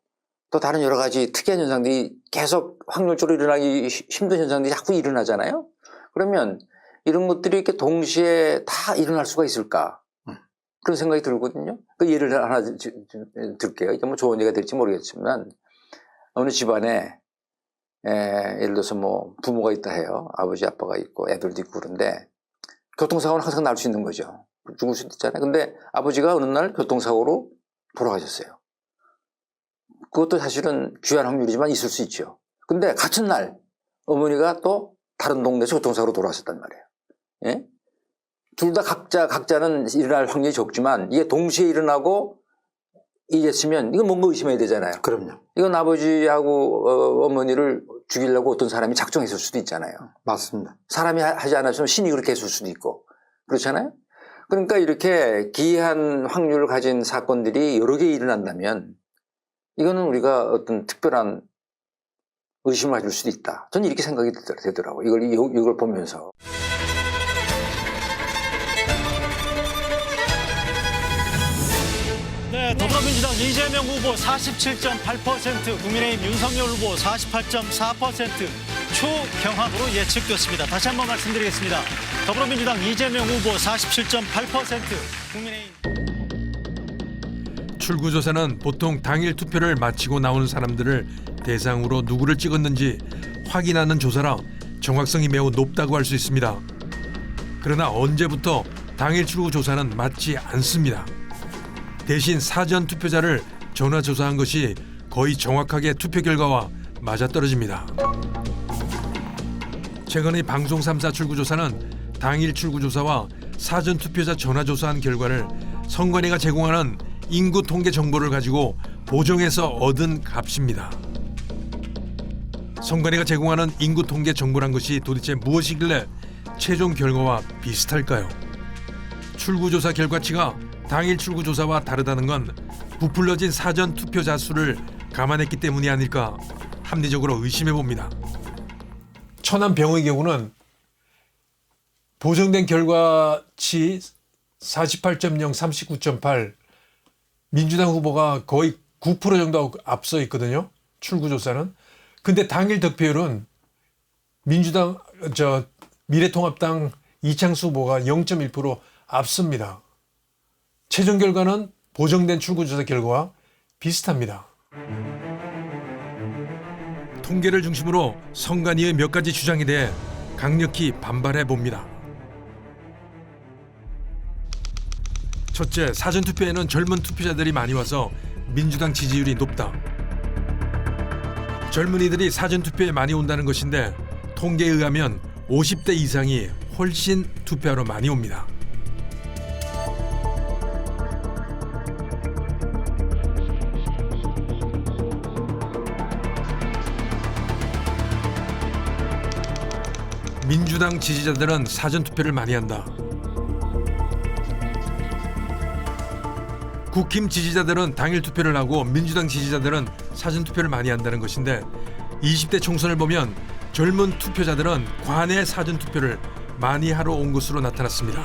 또 다른 여러 가지 특이한 현상들이 계속 확률적으로 일어나기 힘든 현상들이 자꾸 일어나잖아요. 그러면 이런 것들이 이렇게 동시에 다 일어날 수가 있을까? 그런 생각이 들거든요. 그 예를 하나 들게요. 이게 좋은 예가 될지 모르겠지만 어느 집안에 예를 들어서 부모가 있다 해요. 아버지, 아빠가 있고 애들도 있고 그런데 교통사고는 항상 날 수 있는 거죠. 죽을 수도 있잖아요. 근데 아버지가 어느 날 교통사고로 돌아가셨어요. 그것도 사실은 귀한 확률이지만 있을 수 있죠. 근데 같은 날 어머니가 또 다른 동네에서 교통사고로 돌아가셨단 말이에요. 둘 다 각자는 일어날 확률이 적지만 이게 동시에 일어나고 이랬으면 이건 뭔가 의심해야 되잖아요. 그럼요. 이건 아버지하고 어머니를 죽이려고 어떤 사람이 작정했을 수도 있잖아요. 맞습니다. 사람이 하지 않았으면 신이 그렇게 했을 수도 있고 그렇잖아요. 그러니까 이렇게 기이한 확률을 가진 사건들이 여러 개 일어난다면 이거는 우리가 어떤 특별한 의심을 가질 수도 있다. 저는 이렇게 생각이 되더라고요. 이걸 보면서. 네, 더불어민주당 이재명 후보 47.8%, 국민의힘 윤석열 후보 48.4% 초경합으로 예측됐습니다. 다시 한번 말씀드리겠습니다. 더불어민주당 이재명 후보 47.8%, 국민의힘. 출구조사는 보통 당일 투표를 마치고 나오는 사람들을 대상으로 누구를 찍었는지 확인하는 조사라 정확성이 매우 높다고 할 수 있습니다. 그러나 언제부터 당일 출구조사는 맞지 않습니다. 대신 사전 투표자를 전화조사한 것이 거의 정확하게 투표 결과와 맞아떨어집니다. 최근의 방송 3사 출구조사는 당일 출구조사와 사전 투표자 전화조사한 결과를 선관위가 제공하는 인구 통계 정보를 가지고 보정해서 얻은 값입니다. 선관위가 제공하는 인구 통계 정보란 것이 도대체 무엇이길래 최종 결과와 비슷할까요? 출구조사 결과치가 당일 출구조사와 다르다는 건 부풀려진 사전 투표자 수를 감안했기 때문이 아닐까 합리적으로 의심해 봅니다. 천안 병의 경우는 보정된 결과치 48.0, 39.8 민주당 후보가 거의 9% 정도 앞서 있거든요. 출구조사는. 근데 당일 득표율은 미래통합당 이창수 후보가 0.1% 앞섭니다. 최종 결과는 보정된 출구조사 결과와 비슷합니다. 통계를 중심으로 선관위의 몇 가지 주장에 대해 강력히 반발해 봅니다. 첫째, 사전투표에는 젊은 투표자들이 많이 와서 민주당 지지율이 높다. 젊은이들이 사전투표에 많이 온다는 것인데 통계에 의하면 50대 이상이 훨씬 투표하러 많이 옵니다. 민주당 지지자들은 사전투표를 많이 한다. 국힘 지지자들은 당일 투표를 하고 민주당 지지자들은 사전투표를 많이 한다는 것인데 20대 총선을 보면 젊은 투표자들은 관내 사전투표를 많이 하러 온 것으로 나타났습니다.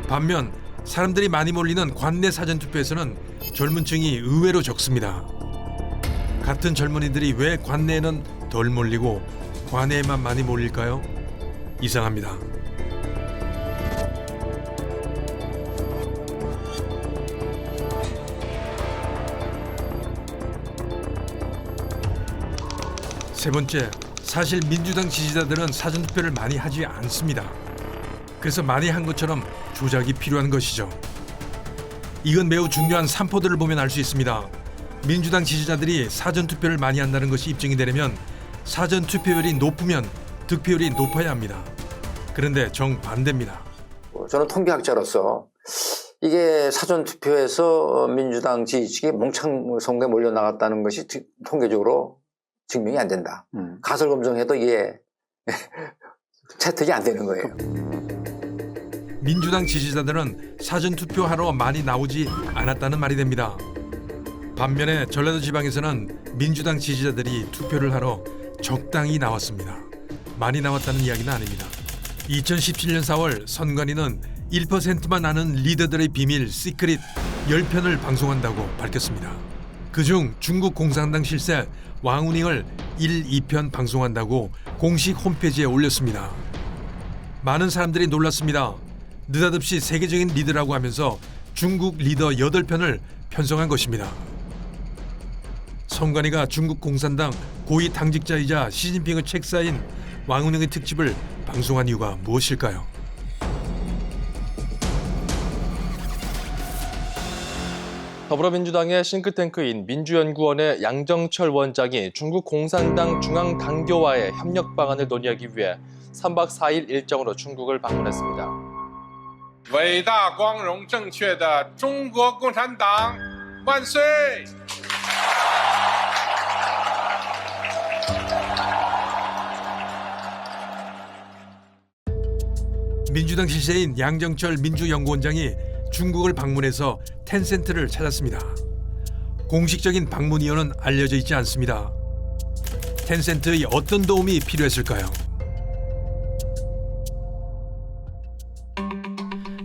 반면 사람들이 많이 몰리는 관내 사전투표에서는 젊은 층이 의외로 적습니다. 같은 젊은이들이 왜 관내에는 덜 몰리고 관내에만 많이 몰릴까요? 이상합니다. 세 번째, 사실 민주당 지지자들은 사전투표를 많이 하지 않습니다. 그래서 많이 한 것처럼 조작이 필요한 것이죠. 이건 매우 중요한 산포들을 보면 알 수 있습니다. 민주당 지지자들이 사전투표를 많이 한다는 것이 입증이 되려면 사전투표율이 높으면 득표율이 높아야 합니다. 그런데 정반대입니다. 저는 통계학자로서 이게 사전투표에서 민주당 지지층이 몽창 선거에 몰려나갔다는 것이 통계적으로 증명이 안 된다. 가설 검증해도 이게 채택이 안 되는 거예요. 민주당 지지자들은 사전투표하러 많이 나오지 않았다는 말이 됩니다. 반면에 전라도 지방에서는 민주당 지지자들이 투표를 하러 적당히 나왔습니다. 많이 나왔다는 이야기는 아닙니다. 2017년 4월 선관위는 1%만 아는 리더들의 비밀 시크릿 10편을 방송한다고 밝혔습니다. 그중 중국 공산당 실세 왕우닝을 1, 2편 방송한다고 공식 홈페이지에 올렸습니다. 많은 사람들이 놀랐습니다. 느닷없이 세계적인 리더라고 하면서 중국 리더 8편을 편성한 것입니다. 선관위가 중국 공산당 고위 당직자이자 시진핑의 책사인 왕우닝의 특집을 방송한 이유가 무엇일까요? 더불어민주당의 싱크탱크인 민주연구원의 양정철 원장이 중국 공산당 중앙당교와의 협력 방안을 논의하기 위해 3박 4일 일정으로 중국을 방문했습니다. 伟大光荣正确的中国共产党万岁！ 민주당 실세인 양정철 민주연구원장이 중국을 방문해서 텐센트를 찾았습니다. 공식적인 방문 이유는 알려져 있지 않습니다. 텐센트의 어떤 도움이 필요했을까요?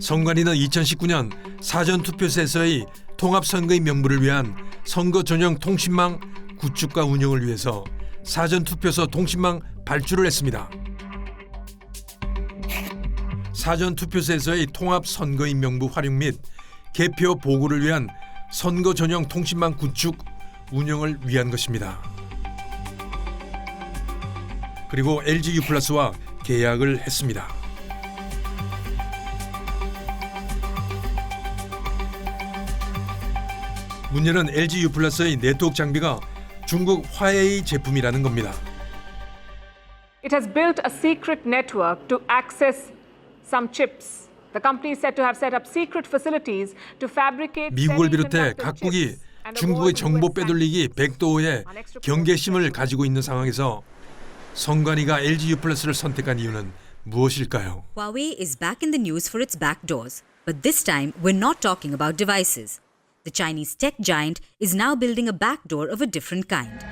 선관위는 2019년 사전투표소에서의 통합선거의 명부를 위한 선거 전용 통신망 구축과 운영을 위해서 사전투표소 통신망 발주를 했습니다. 사전투표소에서의 통합선거인 명부 활용 및 개표 보고를 위한 선거 전용 통신망 구축 운영을 위한 것입니다. 그리고 LG U+와 계약을 했습니다. 문제는 LG U+의 네트워크 장비가 중국 화웨이 제품이라는 겁니다. It has built a secret network to access some chips. The company is said to have set up secret facilities to fabricate 미국을 비롯해 semiconductor 각국이 chips and 중국의 avoid 정보 US 빼돌리기 100도의 경계심을 가지고 있는 상황에서 선관위가 LG U+를 선택한 이유는 무엇일까요? Huawei is back in the news for its backdoors, but this time we're not talking about devices. The Chinese tech giant is now building a backdoor of a different kind.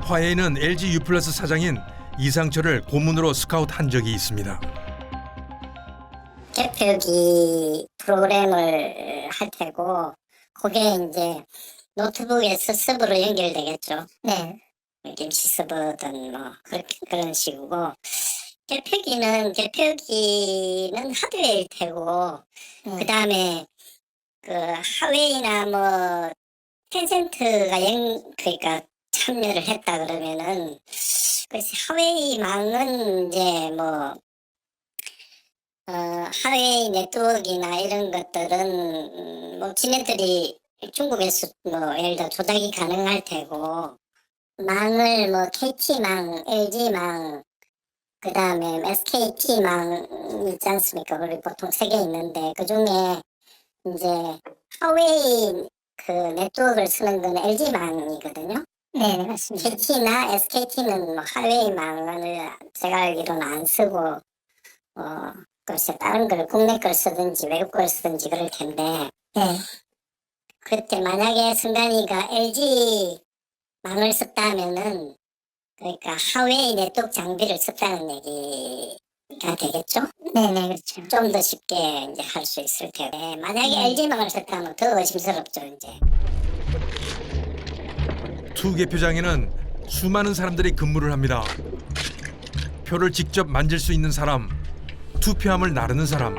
화웨이는 LG U+ 사장인 이상철을 고문으로 스카우트한 적이 있습니다. 개표기 프로그램을 할 테고 그게 이제 노트북에서 서버로 연결되겠죠. 네. 김치 서버든 뭐 그런 식이고 개표기는 하드웨어일 테고 그다음에 그 하웨이나 뭐 텐센트가 그러니까 참여를 했다 그러면은 그래서 하웨이망은 이제 뭐 하웨이 네트워크나 이런 것들은 뭐 지네들이 중국에서 뭐 예를 들어 조작이 가능할 테고 망을 뭐 KT망, LG망, 그 다음에 SKT망 있지 않습니까? 그리고 보통 3개 있는데 그 중에 이제 하웨이 그 네트워크를 쓰는 건 LG망이거든요. 네, 맞습니다. KT나 SKT는 뭐 하웨이망을 제가 알기로는 안 쓰고 글쎄 다른 걸 국내 걸 쓰든지 외국 걸 쓰든지 그럴 텐데 네. 그때 만약에 선관위가 LG 망을 썼다면은 그러니까 하웨이 네트워크 장비를 썼다는 얘기가 되겠죠? 네네 그렇죠. 좀 더 쉽게 이제 할 수 있을 텐데 만약에 LG 망을 썼다면 더 의심스럽죠 이제. 투개표장에는 수많은 사람들이 근무를 합니다. 표를 직접 만질 수 있는 사람, 투표함을 나르는 사람.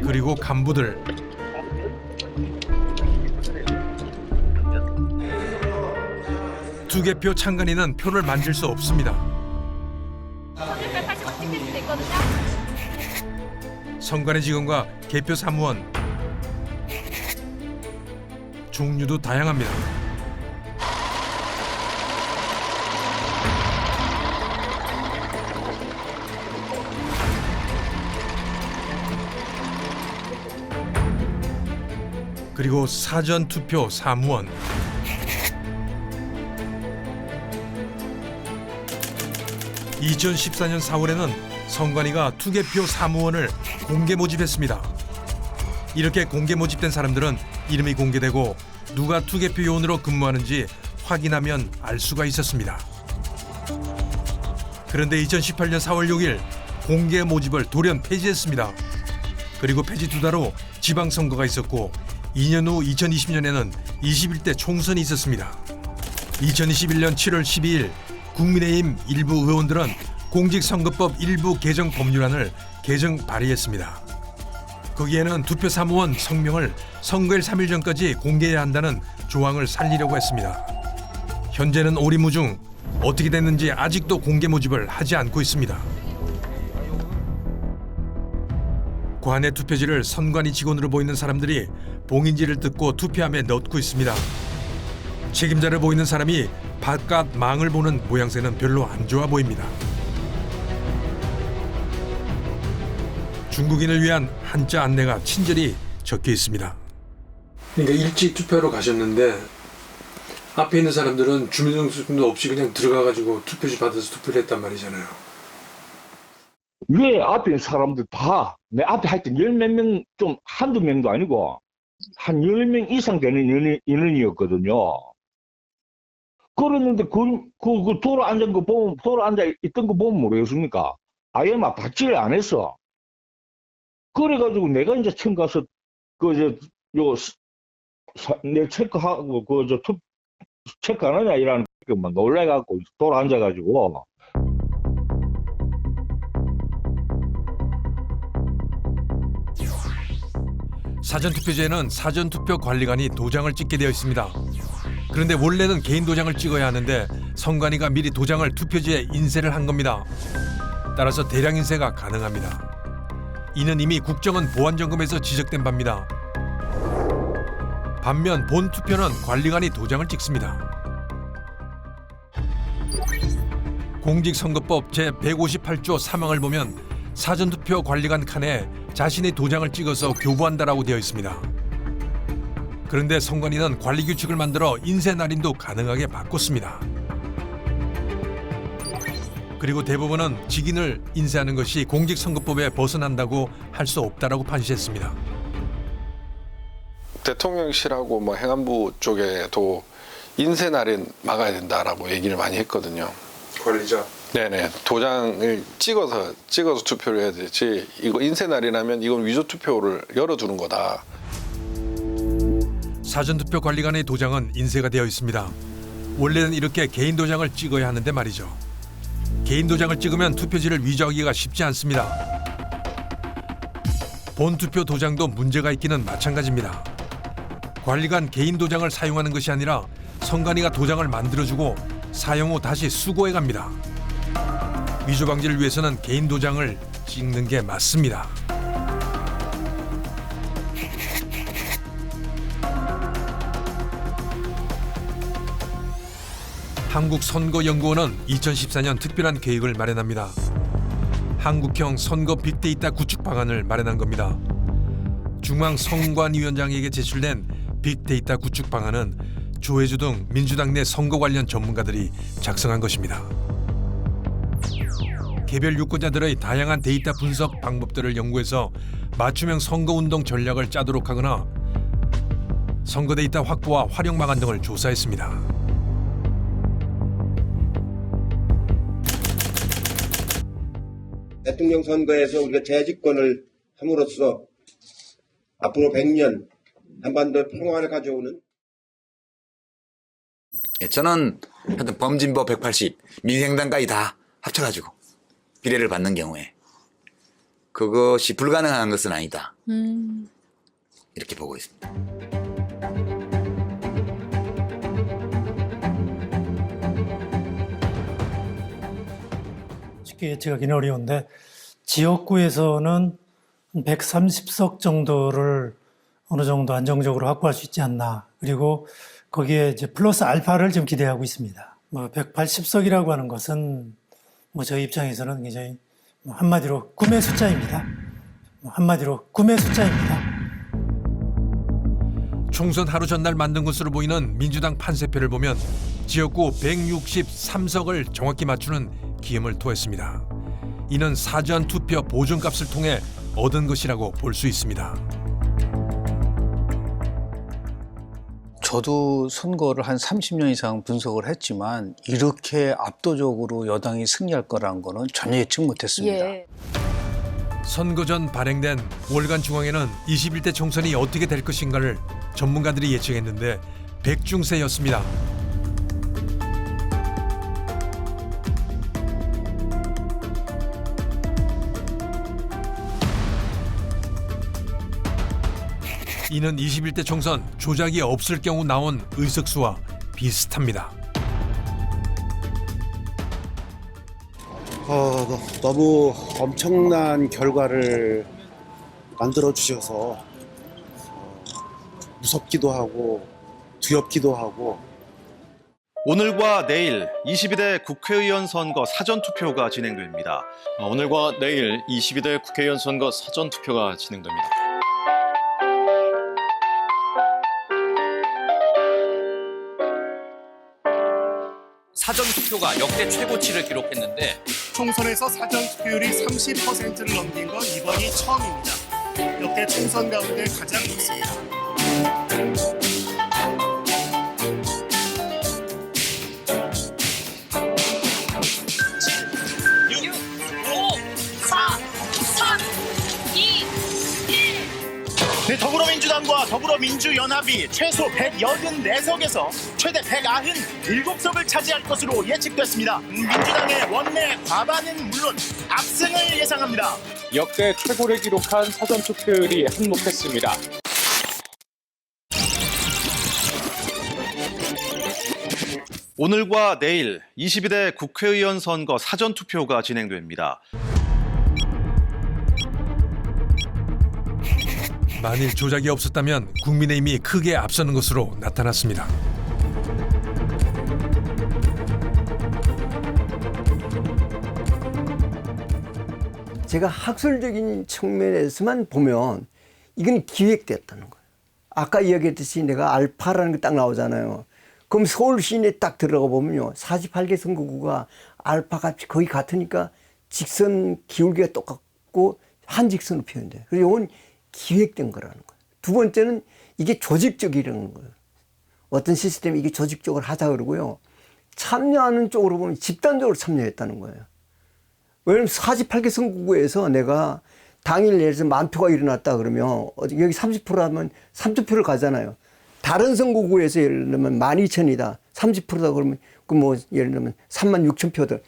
그리고 간부들. 투개표 참관인은 표를 만질 수 없습니다. 선관위 직원과 개표 사무원. 종류도 다양합니다. 그리고 사전투표 사무원. (2014년 4월에는) 선관위가 투개표 사무원을 공개 모집했습니다. 이렇게 공개 모집된 사람들은 이름이 공개되고 누가 투개표 요원으로 근무하는지 확인하면 알 수가 있었습니다. 그런데 2018년 4월 6일 공개 모집을 돌연 폐지했습니다. 그리고 폐지 2달 후 지방선거가 있었고 2년 후 2020년에는 21대 총선이 있었습니다. 2021년 7월 12일 국민의힘 일부 의원들은 공직선거법 일부 개정 법률안을 개정 발의했습니다. 거기에는 투표사무원 성명을 선거일 3일 전까지 공개해야 한다는 조항을 살리려고 했습니다. 현재는 오리무중 어떻게 됐는지 아직도 공개 모집을 하지 않고 있습니다. 관내 투표지를 선관위 직원으로 보이는 사람들이 봉인지를 뜯고 투표함에 넣고 있습니다. 책임자를 보이는 사람이 바깥 망을 보는 모양새는 별로 안 좋아 보입니다. 중국인을 위한 한자 안내가 친절히 적혀 있습니다. 그러니까 일찍 투표로 가셨는데 앞에 있는 사람들은 주민등록증도 없이 그냥 들어가가지고 투표지 받아서 투표를 했단 말이잖아요. 왜 앞에 있는 사람들 다 내 앞에 하여튼 10몇 명, 좀 한두 명도 아니고 한 10명 이상 되는 인원이었거든요. 그랬는데 그 도로 앉은 거 보면, 도로 앉아 있던 거 보면 모르겠습니까? 아예 막 받지를 안 했어. 그래가지고 내가 이제 처음 가서 내 체크하고 체크 안 하냐 이라는 거 막 놀래갖고 도로 앉아가지고. 사전투표제에는 사전투표 관리관이 도장을 찍게 되어 있습니다. 그런데 원래는 개인 도장을 찍어야 하는데 선관위가 미리 도장을 투표지에 인쇄를 한 겁니다. 따라서 대량 인쇄가 가능합니다. 이는 이미 국정원 보안점검에서 지적된 바입니다. 반면 본투표는 관리관이 도장을 찍습니다. 공직선거법 제158조 3항을 보면 사전투표 관리관 칸에 자신의 도장을 찍어서 교부한다라고 되어 있습니다. 그런데 선관위는 관리규칙을 만들어 인쇄 날인도 가능하게 바꿨습니다. 그리고 대법원은 직인을 인쇄하는 것이 공직선거법에 벗어난다고 할 수 없다라고 판시했습니다. 대통령실하고 뭐 행안부 쪽에도 인쇄 날인 막아야 된다라고 얘기를 많이 했거든요. 관리자. 네네. 도장을 찍어서 투표를 해야 되지. 이거 인쇄 날인하면 이건 위조 투표를 열어두는 거다. 사전투표 관리관의 도장은 인쇄가 되어 있습니다. 원래는 이렇게 개인 도장을 찍어야 하는데 말이죠. 개인 도장을 찍으면 투표지를 위조하기가 쉽지 않습니다. 본투표 도장도 문제가 있기는 마찬가지입니다. 관리관 개인 도장을 사용하는 것이 아니라 선관위가 도장을 만들어주고 사용 후 다시 수거해갑니다. 위조 방지를 위해서는 개인 도장을 찍는 게 맞습니다. 한국선거연구원은 2014년 특별한 계획을 마련합니다. 한국형 선거 빅데이터 구축 방안을 마련한 겁니다. 중앙선관위원장에게 제출된 빅데이터 구축 방안은 조혜주 등 민주당 내 선거 관련 전문가들이 작성한 것입니다. 개별 유권자들의 다양한 데이터 분석 방법들을 연구해서 맞춤형 선거운동 전략을 짜도록 하거나 선거 데이터 확보와 활용 방안 등을 조사했습니다. 대통령 선거에서 우리가 재집권을 함으로써 앞으로 100년 한반도 평화를 가져오는 저는 하여튼 범진보 180, 민생당까지 다 합쳐가지고 비례를 받는 경우에 그것이 불가능한 것은 아니다. 이렇게 보고 있습니다. 쉽게 예측하기는 어려운데 지역구에서는 130석 정도를 어느 정도 안정적으로 확보할 수 있지 않나. 그리고 거기에 이제 플러스 알파를 좀 기대하고 있습니다. 180석이라고 하는 것은 저희 입장에서는 굉장히 한마디로 꿈의 숫자입니다. 총선 하루 전날 만든 것으로 보이는 민주당 판세표를 보면 지역구 163석을 정확히 맞추는 기염을 토했습니다. 이는 사전 투표 보존값을 통해 얻은 것이라고 볼 수 있습니다. 저도 선거를 한 30년 이상 분석을 했지만 이렇게 압도적으로 여당이 승리할 거라는 거는 전혀 예측 못했습니다. 예. 선거 전 발행된 월간 중앙에는 21대 총선이 어떻게 될 것인가를 전문가들이 예측했는데 백중세였습니다. 이는 21대 총선 조작이 없을 경우 나온 의석수와 비슷합니다. 너무 엄청난 결과를 만들어 주셔서 무섭기도 하고 두렵기도 하고 오늘과 내일 22대 국회의원 선거 사전투표가 진행됩니다. 오늘과 내일 22대 국회의원 선거 사전투표가 진행됩니다. 사전투표가 역대 최고치를 기록했는데 총선에서 사전투표율이 30%를 넘긴 건 이번이 처음입니다. 역대 총선 가운데 가장 높습니다. 6, 5, 4, 3, 2, 1. 더불어민주당과 더불어민주연합이 최소 184석에서 최대 197석을 차지할 것으로 예측됐습니다. 민주당의 원내 과반은 물론 압승을 예상합니다. 역대 최고를 기록한 사전투표율이 한몫했습니다. 오늘과 내일 22대 국회의원 선거 사전투표가 진행됩니다. 만일 조작이 없었다면 국민의힘이 크게 앞서는 것으로 나타났습니다. 제가 학술적인 측면에서만 보면 이건 기획됐다는 거예요. 아까 이야기했듯이 내가 알파라는 게 딱 나오잖아요. 그럼 서울 시내 딱 들어가 보면요. 48개 선거구가 알파 값이 거의 같으니까 직선 기울기가 똑같고 한직선으로 표현돼요. 그래서 이건 기획된 거라는 거예요. 두 번째는 이게 조직적이라는 거예요. 어떤 시스템이 이게 조직적으로 하자 그러고요. 참여하는 쪽으로 보면 집단적으로 참여했다는 거예요. 왜냐면 48개 선거구에서 내가 당일 예를 들어서 10,000표가 일어났다 그러면 여기 30%라면 30표를 가잖아요. 다른 선거구에서 예를 들면 12,000이다. 30%다 그러면 그 뭐 예를 들면 36,000표들.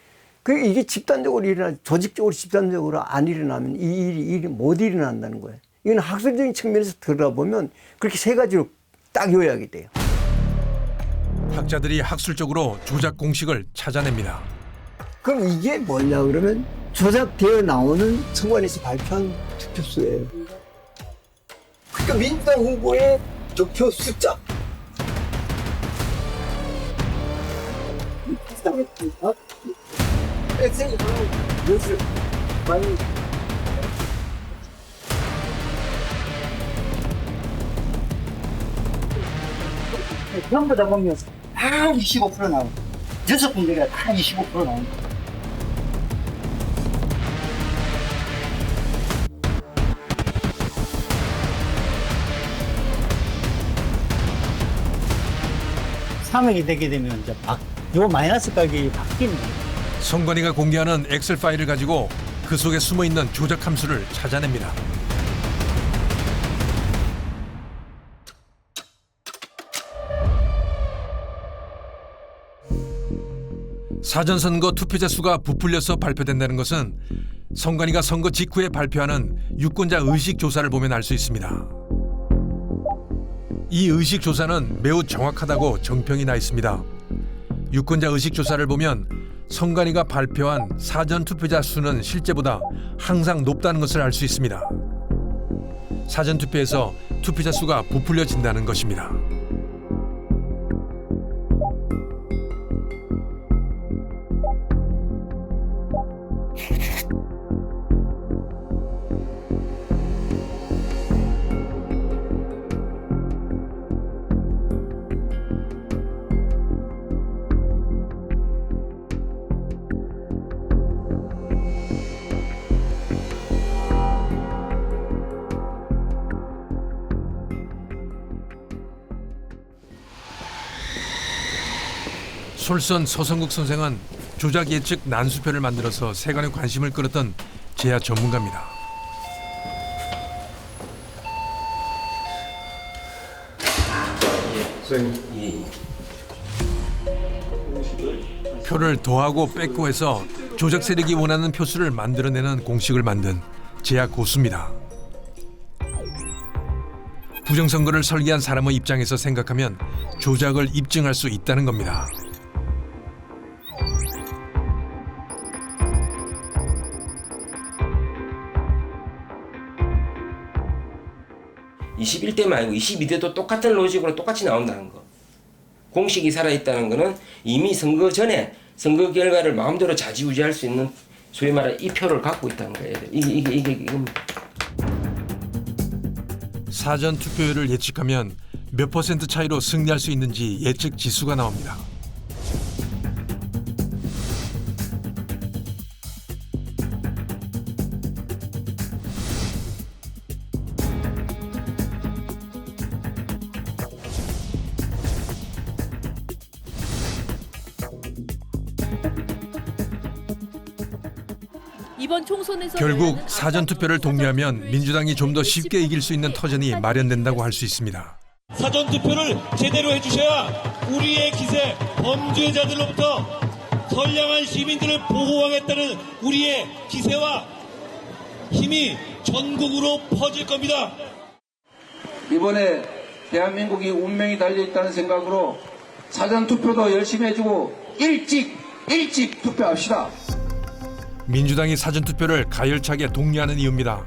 그 이게 집단적으로 조직적으로 집단적으로 안 일어나면 이 일이 못 일어난다는 거예요. 이건 학술적인 측면에서 들어보면 그렇게 세 가지로 딱 요약이 돼요. 학자들이 학술적으로 조작 공식을 찾아냅니다. 그럼 이게 뭐냐 그러면 조작되어 나오는 선관위에서 발표한 투표수예요. 그러니까 민주당 후보의 득표 숫자. 전부 다 보면 다 25% 나오고 6군데가 다 25% 나옵니다. 상황이 되게 되면 이제 요 마이너스 가격이 바뀌는 거예요. 선관위가 공개하는 엑셀 파일을 가지고 그 속에 숨어 있는 조작 함수를 찾아냅니다. 사전선거 투표자 수가 부풀려서 발표된다는 것은 선관위가 선거 직후에 발표하는 유권자 의식 조사를 보면 알 수 있습니다. 이 의식 조사는 매우 정확하다고 정평이 나 있습니다. 유권자 의식 조사를 보면 선관위가 발표한 사전 투표자 수는 실제보다 항상 높다는 것을 알 수 있습니다. 사전 투표에서 투표자 수가 부풀려진다는 것입니다. 솔선 서성국 선생은 조작 예측 난수표를 만들어서 세간의 관심을 끌었던 제야 전문가입니다. 표를 더하고 뺏고 해서 조작 세력이 원하는 표수를 만들어내는 공식을 만든 제야 고수입니다. 부정선거를 설계한 사람의 입장에서 생각하면 조작을 입증할 수 있다는 겁니다. 21대 말고 22대도 똑같은 로직으로 똑같이 나온다는 거. 공식이 살아있다는 것은 이미 선거 전에 선거 결과를 마음대로 좌지우지할 수 있는 소위 말해 이 표를 갖고 있다는 거예요. 이게 이겁니다. 사전 투표율을 예측하면 몇 % 차이로 승리할 수 있는지 예측 지수가 나옵니다. 이번 총선에서 결국 사전 투표를 독려하면 민주당이 좀 더 쉽게 이길 수 있는 터전이 마련된다고 할 수 있습니다. 사전 투표를 제대로 해주셔야 우리의 기세 범죄자들로부터 선량한 시민들을 보호하겠다는 우리의 기세와 힘이 전국으로 퍼질 겁니다. 이번에 대한민국이 운명이 달려있다는 생각으로 사전 투표도 열심히 해주고 일찍 투표합시다. 민주당이 사전 투표를 가열차게 독려하는 이유입니다.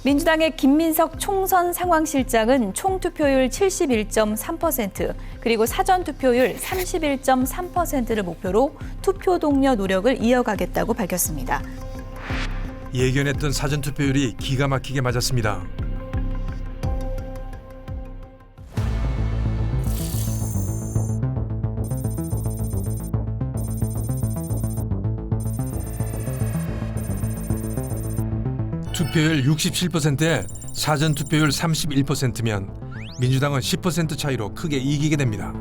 민주당의 김민석 총선 상황실장은 총투표율 71.3% 그리고 사전투표율 31.3%를 목표로 투표 독려 노력을 이어가겠다고 밝혔습니다. 예견했던 사전 투표율이 기가 막히게 맞았습니다. 투표율 67%에 사전 투표율 31%면 민주당은 10% 차이로 크게 이기게 됩니다.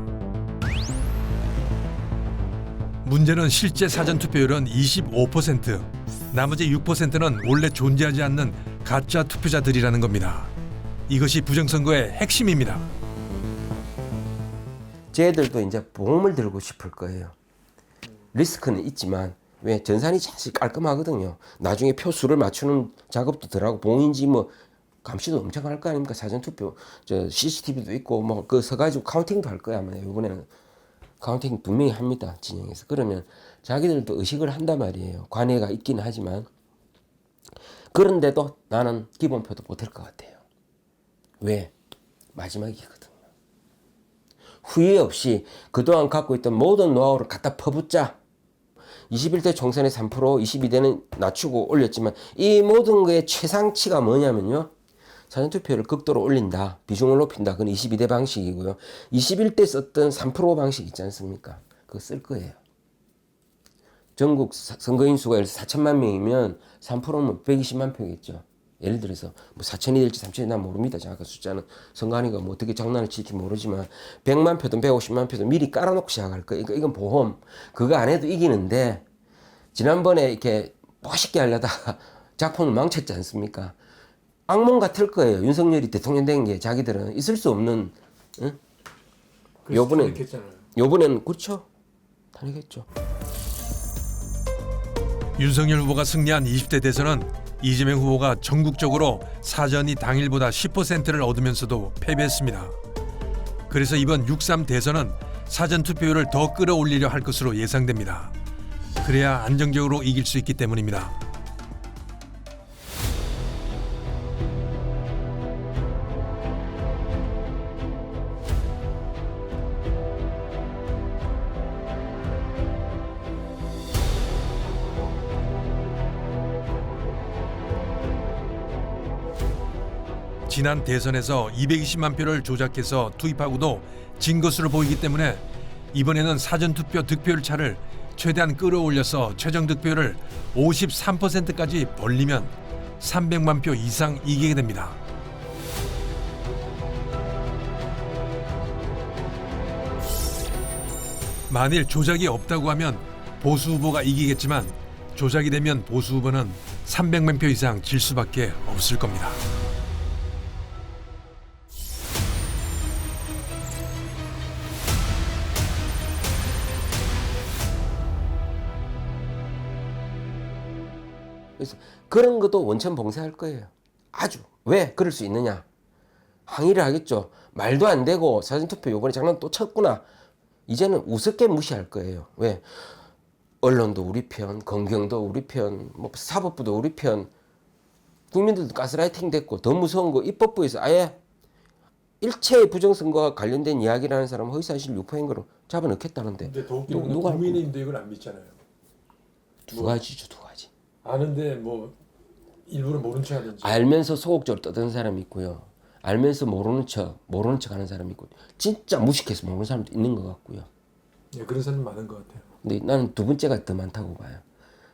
문제는 실제 사전 투표율은 25%, 나머지 6%는 원래 존재하지 않는 가짜 투표자들이라는 겁니다. 이것이 부정선거의 핵심입니다. 쟤들도 이제 보험을 들고 싶을 거예요. 리스크는 있지만 왜 전산이 사실 깔끔하거든요. 나중에 표수를 맞추는 작업도 덜하고 봉인지 뭐 감시도 엄청 할 거 아닙니까? 사전투표 저 CCTV도 있고 뭐 그 서가지고 카운팅도 할 거야 아마. 이번에는 카운팅 분명히 합니다, 진영에서. 그러면 자기들도 의식을 한단 말이에요. 관해가 있기는 하지만. 그런데도 나는 기본표도 못할 것 같아요. 왜? 마지막이거든요. 후회 없이 그동안 갖고 있던 모든 노하우를 갖다 퍼붓자. 21대 총선에 3%, 22대는 낮추고 올렸지만 이 모든 거의 최상치가 뭐냐면요. 사전투표를 극도로 올린다. 비중을 높인다. 그건 22대 방식이고요. 21대 썼던 3% 방식 있지 않습니까? 그거 쓸 거예요. 전국 선거인 수가 4천만 명이면 3%면 120만 표겠죠. 예를 들어서 뭐 4천이 될지 3천이 난 모릅니다. 정확한 숫자는 선관위가 뭐 어떻게 장난을 칠지 모르지만 100만 표든 150만 표든 미리 깔아놓고 시작할 거예요. 이건 보험. 그거 안 해도 이기는데 지난번에 이렇게 멋있게 하려다가 작품을 망쳤지 않습니까? 악몽 같을 거예요. 윤석열이 대통령 된 게 자기들은 있을 수 없는. 응? 요번엔 그렇죠. 탄핵했죠. 윤석열 후보가 승리한 20대 대선은 이재명 후보가 전국적으로 사전이 당일보다 10%를 얻으면서도 패배했습니다. 그래서 이번 6.3 대선은 사전 투표율을 더 끌어올리려 할 것으로 예상됩니다. 그래야 안정적으로 이길 수 있기 때문입니다. 지난 대선에서 220만 표를 조작해서 투입하고도 진 것으로 보이기 때문에 이번에는 사전투표 득표율 차를 최대한 끌어올려서 최종 득표율을 53%까지 벌리면 300만 표 이상 이기게 됩니다. 만일 조작이 없다고 하면 보수 후보가 이기겠지만 조작이 되면 보수 후보는 300만 표 이상 질 수밖에 없을 겁니다. 그래서 그런 것도 원천 봉쇄할 거예요. 아주. 왜 그럴 수 있느냐. 항의를 하겠죠. 말도 안 되고 사전투표 요번에 장난 또 쳤구나. 이제는 우습게 무시할 거예요. 왜? 언론도 우리 편, 검경도 우리 편, 뭐 사법부도 우리 편. 국민들도 가스라이팅 됐고 더 무서운 거 입법부에서 아예 일체의 부정선거와 관련된 이야기라는 사람은 허위사실 유포인 거로 잡아넣겠다는데 근데 더 웃기는 건 국민의힘도 이걸 안 믿잖아요. 두 가지죠, 두 가지. 아는데 뭐 일부러 모른 척 하든지. 알면서 소극적으로 떠드는 사람이 있고요. 알면서 모르는 척 하는 사람이 있고, 진짜 무식해서 모르는 사람도 있는 것 같고요. 예, 그런 사람 많은 것 같아요. 근데 나는 두 번째가 더 많다고 봐요.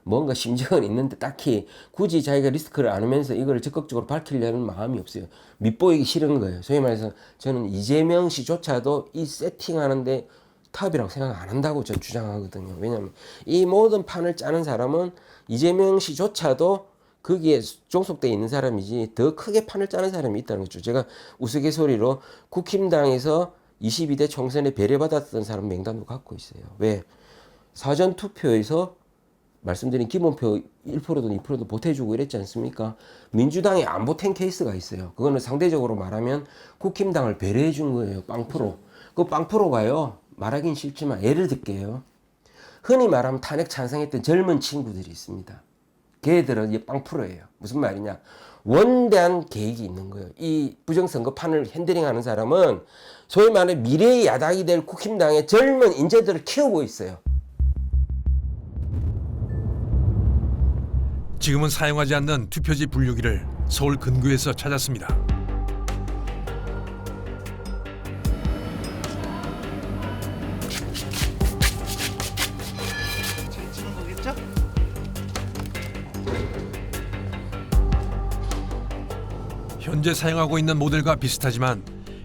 뭔가 심정은 있는데 딱히 굳이 자기가 리스크를 안으면서 이걸 적극적으로 밝히려는 마음이 없어요. 밉보이기 싫은 거예요. 소위 말해서 저는 이재명 씨조차도 이 세팅하는데 타협이라고 생각 안 한다고 저 주장하거든요. 왜냐하면 이 모든 판을 짜는 사람은 이재명 씨조차도 거기에 종속되어 있는 사람이지 더 크게 판을 짜는 사람이 있다는 거죠. 제가 우스갯소리로 국힘당에서 22대 총선에 배려받았던 사람 명단도 갖고 있어요. 왜? 사전투표에서 말씀드린 기본표 1%도 2%도 보태주고 이랬지 않습니까? 민주당이 안 보탠 케이스가 있어요. 그거는 상대적으로 말하면 국힘당을 배려해 준 거예요. 빵프로. 그 빵프로가요. 말하긴 싫지만 예를 들게요. 흔히 말하면 탄핵 찬성했던 젊은 친구들이 있습니다. 걔들은 이게 빵프로예요. 무슨 말이냐? 원대한 계획이 있는 거예요. 이 부정선거판을 핸들링하는 사람은 소위 말해 미래의 야당이 될 국힘당의 젊은 인재들을 키우고 있어요. 지금은 사용하지 않는 투표지 분류기를 서울 근교에서 찾았습니다. 현재 사용하고 있는 모델과 비슷하지만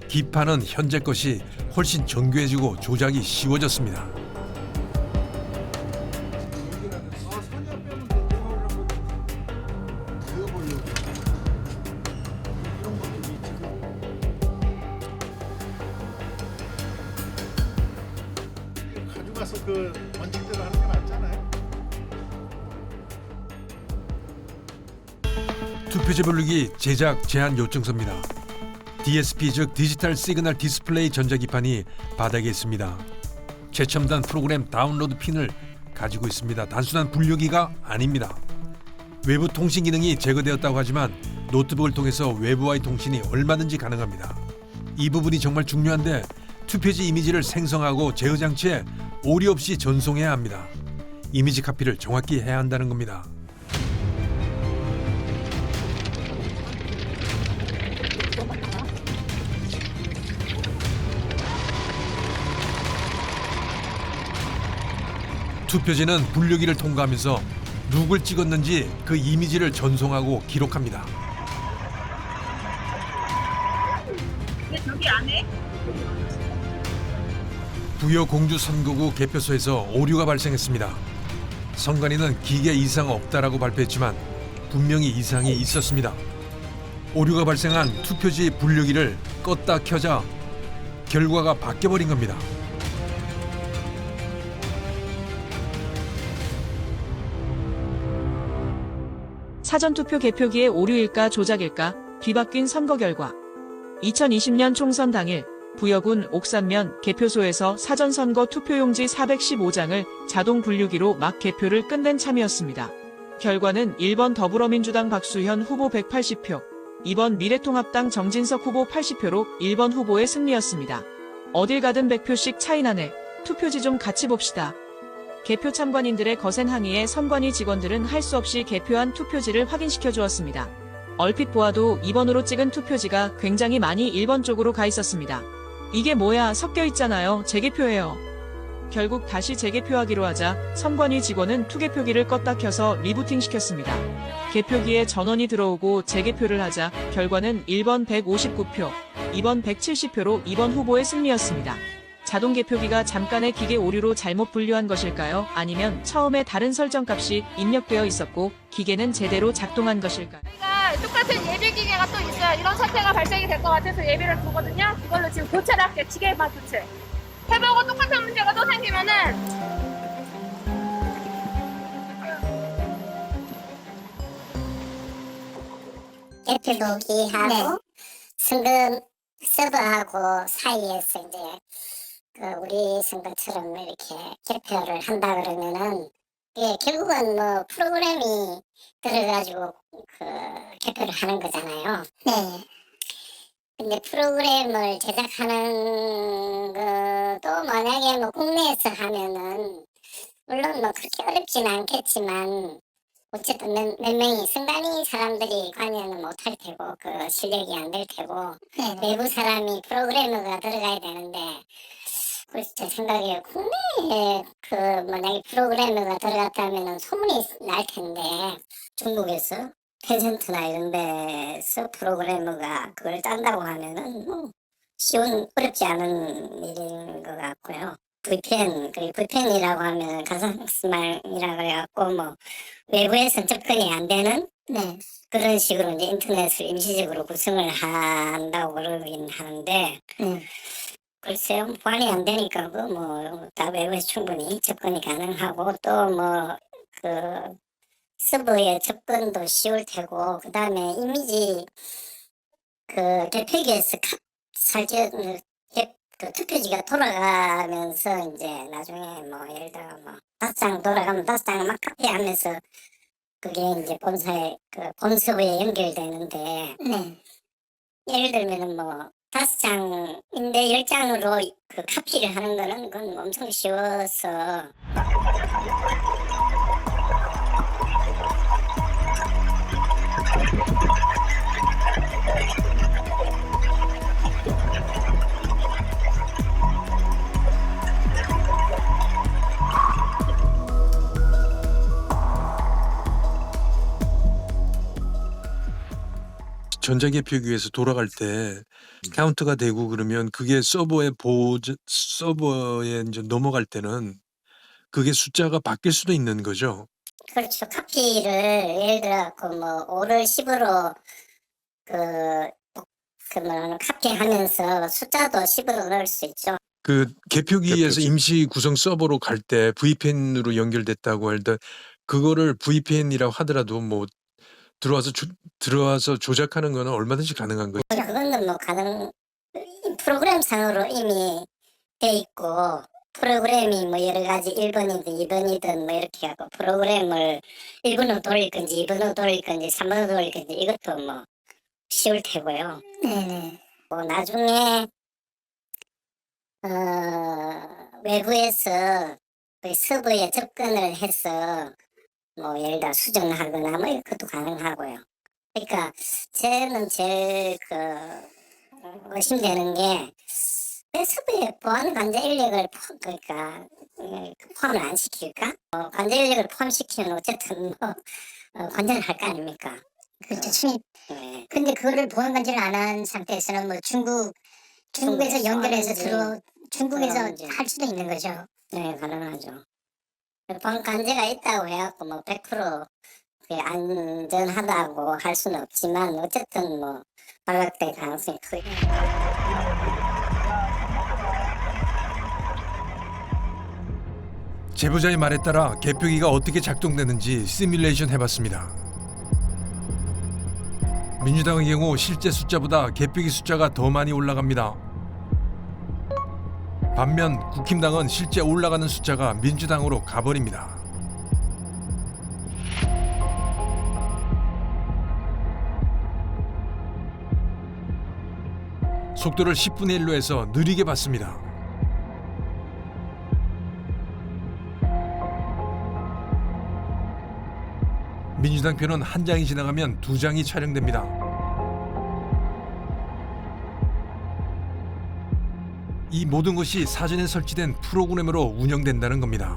기판은 현재 것이 훨씬 정교해지고 조작이 쉬워졌습니다. 가져가서 그 원칙대로 하는 게 맞잖아요. 투표지 분류기 제작 제한 요청서입니다. DSP 즉 디지털 시그널 디스플레이 전자기판이 바닥에 있습니다. 최첨단 프로그램 다운로드 핀을 가지고 있습니다. 단순한 분류기가 아닙니다. 외부 통신 기능이 제거되었다고 하지만 노트북을 통해서 외부와의 통신이 얼마든지 가능합니다. 이 부분이 정말 중요한데 투표지 이미지를 생성하고 제어 장치에 오류 없이 전송해야 합니다. 이미지 카피를 정확히 해야 한다는 겁니다. 투표지는 분류기를 통과하면서 누굴 찍었는지 그 이미지를 전송하고 기록합니다. 저기 안에? 부여 공주 선거구 개표소에서 오류가 발생했습니다. 선관위는 기계 이상 없다라고 발표했지만 분명히 이상이 있었습니다. 오류가 발생한 투표지 분류기를 껐다 켜자 결과가 바뀌어버린 겁니다. 사전투표 개표기의 오류일까 조작일까 뒤바뀐 선거 결과 2020년 총선 당일 부여군 옥산면 개표소에서 사전선거 투표용지 415장을 자동 분류기로 막 개표를 끝낸 참이었습니다. 결과는 1번 더불어민주당 박수현 후보 180표, 2번 미래통합당 정진석 후보 80표로 1번 후보의 승리였습니다. 어딜 가든 100표씩 차이 나네. 투표지 좀 같이 봅시다. 개표 참관인들의 거센 항의에 선관위 직원들은 할 수 없이 개표한 투표지를 확인시켜 주었습니다. 얼핏 보아도 2번으로 찍은 투표지가 굉장히 많이 1번 쪽으로 가 있었습니다. 이게 뭐야, 섞여 있잖아요. 재개표예요. 결국 다시 재개표하기로 하자 선관위 직원은 투개표기를 껐다 켜서 리부팅 시켰습니다. 개표기에 전원이 들어오고 재개표를 하자 결과는 1번 159표, 2번 170표로 2번 후보의 승리였습니다. 자동 개표기가 잠깐의 기계 오류로 잘못 분류한 것일까요? 아니면 처음에 다른 설정값이 입력되어 있었고 기계는 제대로 작동한 것일까요? 저희가 똑같은 예비 기계가 또 있어요. 이런 사태가 발생이 될 것 같아서 예비를 두거든요. 이걸로 지금 교체를 할게요. 기계만 교체. 해보고 똑같은 문제가 또 생기면은 개표기하고 선거 서버하고 사이에서 이제 그 우리 선거처럼 이렇게 개표를 한다 그러면은 예, 결국은 뭐 프로그램이 들어가지고 그 개표를 하는 거잖아요. 네. 근데 프로그램을 제작하는 것도 만약에 뭐 국내에서 하면은 물론 뭐 그렇게 어렵진 않겠지만 어쨌든 몇 명이 순간이 사람들이 관여는 못할 테고 그 실력이 안 될 테고 외부 사람이 프로그래머가 들어가야 되는데 그래서 제 생각에 국내에 그 만약에 프로그래머가 들어갔다면은 소문이 날 텐데 중국에서 텐센트나 이런 데서 프로그래머가 그걸 짠다고 하면은 뭐 어렵지 않은 일인 것 같고요. VPN, 그리고 VPN이라고 하면 가상스말이라고 해갖고 뭐 외부에서 접근이 안 되는 그런 식으로 이제 인터넷을 임시적으로 구성을 한다고 그러긴 하는데 글쎄요, 보안이 안 되니까 그 뭐 다 외부에서 충분히 접근이 가능하고 또 뭐 그 서버의 접근도 쉬울 테고 그 다음에 이미지 그 개폐기에서 그 투표지가 돌아가면서 이제 나중에 뭐 예를 들어 뭐 5장 돌아가면 5장을 막 카피하면서 그게 이제 본사에 그 본서버에 연결되는데 예를 들면은 뭐 5장인데 10장으로 그 카피를 하는 거는 그건 엄청 쉬워서 전자개표기에서 돌아갈 때 카운트가 되고 그러면 그게 서버에 이제 넘어갈 때는 그게 숫자가 바뀔 수도 있는 거죠. 그렇죠. 카피를 예를 들어 뭐 5를 10으로 뭐라는 카피하면서 숫자도 10으로 넣을 수 있죠. 그 개표기에서 임시 구성 서버로 갈 때 VPN으로 연결됐다고 할 때 그거를 VPN이라고 하더라도 뭐 들어와서 조작하는 거는 얼마든지 가능한 거죠. 그거는 뭐 프로그램상으로 이미 돼 있고 프로그램이 뭐 여러 가지 1번이든 2번이든 뭐 이렇게 하고 프로그램을 1번으로 돌릴 건지 2번으로 돌릴 건지 3번으로 돌릴 건지 이것도 뭐 쉬울 테고요. 뭐 나중에 외부에서 그 서버에 접근을 해서 뭐 예를 들어 수정하거나 뭐 이것도 가능하고요. 그러니까 저는 제일 의심되는 게 왜 서버에 보안 관제 인력을 그러니까 포함을 안 시킬까? 관제 인력을 포함시키면 어쨌든 뭐 관제를 할 거 아닙니까? 그렇죠. 근데 그거를 보안 관제를 안 한 상태에서는 뭐 중국에서 연결해서 중국에서 할 수도 있는 거죠. 네, 가능하죠. 보안 관제가 있다고 해갖고 뭐 100% 안전하다고 할 수는 없지만 어쨌든 뭐 발각될 가능성이 크죠. 제보자의 말에 따라 개표기가 어떻게 작동되는지 시뮬레이션 해봤습니다. 민주당의 경우 실제 숫자보다 개표기 숫자가 더 많이 올라갑니다. 반면 국힘당은 실제 올라가는 숫자가 민주당으로 가버립니다. 속도를 10분의 1로 해서 느리게 봤습니다. 민주당 표는 한 장이 지나가면 2장이 촬영됩니다. 이 모든 것이 사전에 설치된 프로그램으로 운영된다는 겁니다.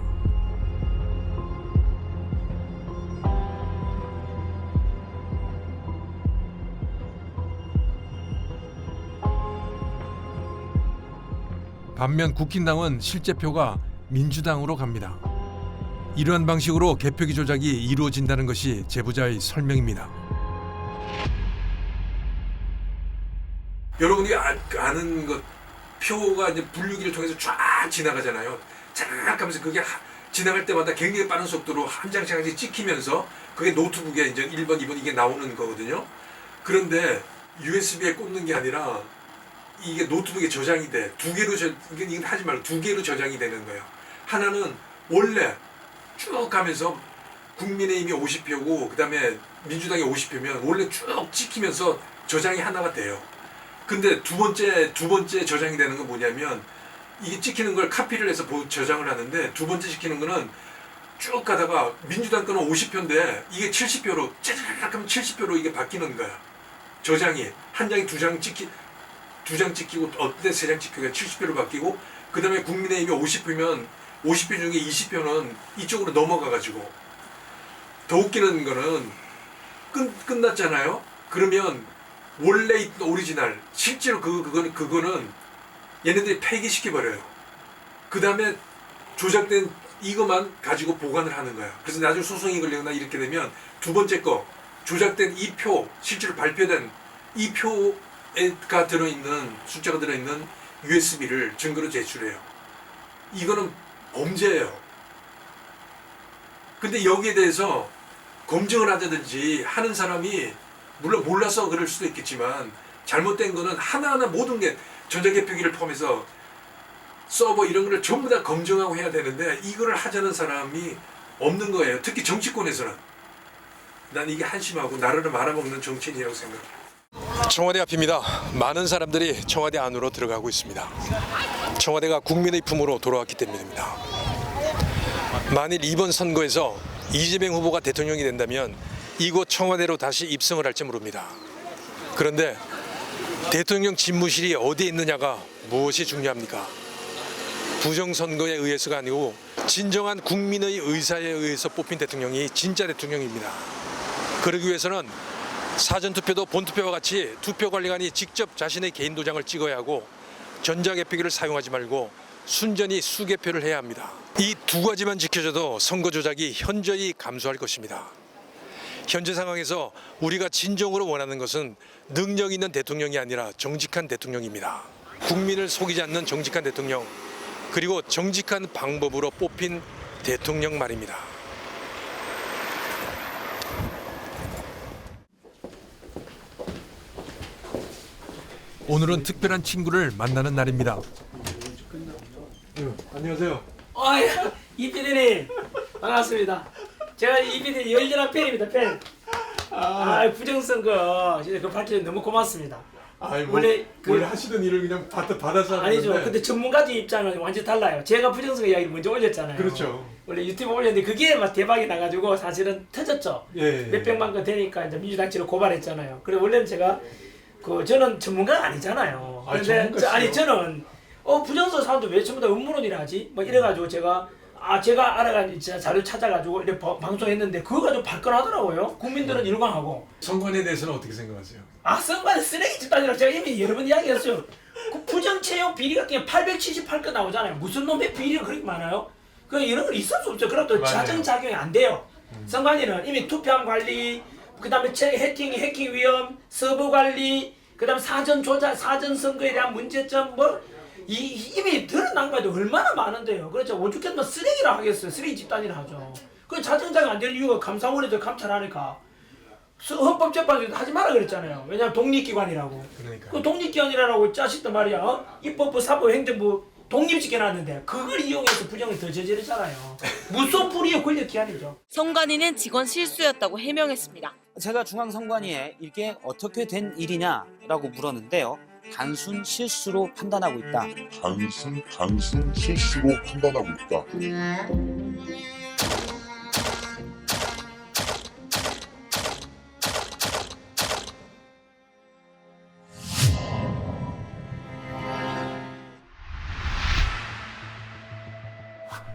반면 국힘당은 실제 표가 민주당으로 갑니다. 이러한 방식으로 개표기 조작이 이루어진다는 것이 제보자의 설명입니다. 여러분이 아는 것 표가 이제 분류기를 통해서 쫙 지나가잖아요. 쫙 하면서 그게 지나갈 때마다 굉장히 빠른 속도로 한 장씩 한 장씩 찍히면서 그게 노트북에 이제 1번, 2번 이게 나오는 거거든요. 그런데 USB에 꽂는 게 아니라 이게 노트북에 저장이 돼. 이건 하지 말고 2개로 저장이 되는 거예요. 하나는 원래 쭉 가면서 국민의힘이 50표고 그다음에 민주당이 50표면 원래 쭉 찍히면서 저장이 하나가 돼요. 근데 두 번째 저장이 되는 건 뭐냐면 이게 찍히는 걸 카피를 해서 저장을 하는데 두 번째 찍히는 거는 쭉 가다가 민주당 거는 50표인데 이게 70표로 짜자작 하면 70표로 이게 바뀌는 거야. 저장이 한 장이 두 장 찍히고 어떤 때 세 장 찍히고 70표로 바뀌고 그 다음에 국민의힘이 50표면 50표 중에 20표는 이쪽으로 넘어가가지고 더 웃기는 거는 끝났잖아요. 그러면 원래 있던 오리지널 실제로 그거는 얘네들이 폐기시켜버려요. 그 다음에 조작된 이것만 가지고 보관을 하는 거야. 그래서 나중에 소송이 걸리거나 이렇게 되면 두 번째 거 조작된 이 표 실제로 발표된 이 표가 들어있는 숫자가 들어있는 USB를 증거로 제출해요. 이거는 범죄예요. 근데 여기에 대해서 검증을 하자든지 하는 사람이 물론 몰라서 그럴 수도 있겠지만 잘못된 거는 하나하나 모든 게 전자개표기를 포함해서 서버 이런 거를 전부 다 검증하고 해야 되는데 이거를 하자는 사람이 없는 거예요. 특히 정치권에서는. 난 이게 한심하고 나라를 말아먹는 정치인이라고 생각해요. 청와대 앞입니다. 많은 사람들이 청와대 안으로 들어가고 있습니다. 청와대가 국민의 품으로 돌아왔기 때문입니다. 만일 이번 선거에서 이재명 후보가 대통령이 된다면 이곳 청와대로 다시 입성을 할지 모릅니다. 그런데 대통령 집무실이 어디에 있느냐가 무엇이 중요합니까? 부정선거에 의해서가 아니고 진정한 국민의 의사에 의해서 뽑힌 대통령이 진짜 대통령입니다. 그러기 위해서는 사전투표도 본투표와 같이 투표관리관이 직접 자신의 개인 도장을 찍어야 하고 전자개표기를 사용하지 말고 순전히 수개표를 해야 합니다. 이 두 가지만 지켜져도 선거 조작이 현저히 감소할 것입니다. 현재 상황에서 우리가 진정으로 원하는 것은 능력 있는 대통령이 아니라 정직한 대통령입니다. 국민을 속이지 않는 정직한 대통령, 그리고 정직한 방법으로 뽑힌 대통령 말입니다. 오늘은 특별한 친구를 만나는 날입니다. 안녕하세요. 이 PD님 반갑습니다. 제가 이 PD 열렬한 팬입니다. 팬. 부정선거 그 밝혀서 너무 고맙습니다. 원래 하시던 일을 그냥 받아서 아니죠. 근데 전문가들 입장은 완전 달라요. 제가 부정선거 이야기를 먼저 올렸잖아요. 그렇죠. 원래 유튜브 올렸는데 그게 막 대박이 나가지고 사실은 터졌죠. 몇백만 건 되니까 이제 민주당 측으로 고발했잖아요. 그래 원래는 제가 저는 전문가가 아니잖아요. 근데 저는 부정선거 사람들 왜 전부 다 음모론이라 하지? 뭐 이래가지고 제가 알아가지고 진짜 자료 찾아가지고 이렇게 방송했는데 그거 가지고 발끈하더라고요. 국민들은 일광하고. 선관에 대해서는 어떻게 생각하세요? 선관은 쓰레기 집단이라 제가 이미 여러 번 이야기했어요. 그 부정채용 비리 같은 게 878건 나오잖아요. 무슨 놈의 비리가 그렇게 많아요? 이런 건 있을 수 없죠. 그럼 또 자정작용이 안 돼요. 선관위는 이미 투표함 관리, 그 다음에 해킹 위험, 서버 관리, 그 다음에 사전 조작, 사전 선거에 대한 문제점 이미 드러난 거에도 얼마나 많은데요. 그렇죠. 오죽했으면 쓰레기라 하겠어요. 쓰레기 집단이라 하죠. 그 자정작용 안 되는 이유가 감사원에서 감찰하니까 헌법재판소에서 하지 마라 그랬잖아요. 왜냐하면 독립기관이라고. 그 독립기관이라고 짜식도 말이야. 입법부, 사법, 행정부 독립지켜놨는데 그걸 이용해서 부정을 더 저지르잖아요. 무소불위의 권력 기한이죠. 선관위는 직원 실수였다고 해명했습니다. 제가 중앙선관위에 이게 어떻게 된 일이냐라고 물었는데요. 단순 실수로 판단하고 있다. 단순 실수로 판단하고 있다.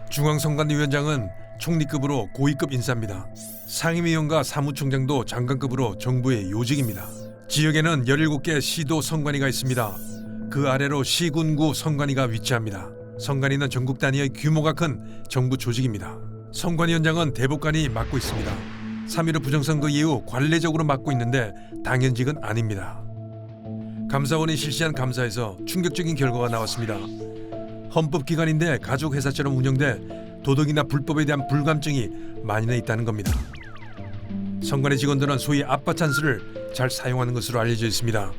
중앙선관위원장은 총리급으로 고위급 인사입니다. 상임위원과 사무총장도 장관급으로 정부의 요직입니다. 지역에는 17개 시도 선관위가 있습니다. 그 아래로 시군구 선관위가 위치합니다. 선관위는 전국 단위의 규모가 큰 정부 조직입니다. 선관위원장은 대법관이 맡고 있습니다. 3.15 부정선거 이후 관례적으로 맡고 있는데 당연직은 아닙니다. 감사원이 실시한 감사에서 충격적인 결과가 나왔습니다. 헌법기관인데 가족회사처럼 운영돼 도덕이나 불법에 대한 불감증이 만연해 있다는 겁니다. 선관위 직원들은 소위 아빠 찬스를 잘 사용하는 것으로 알려져 있습니다.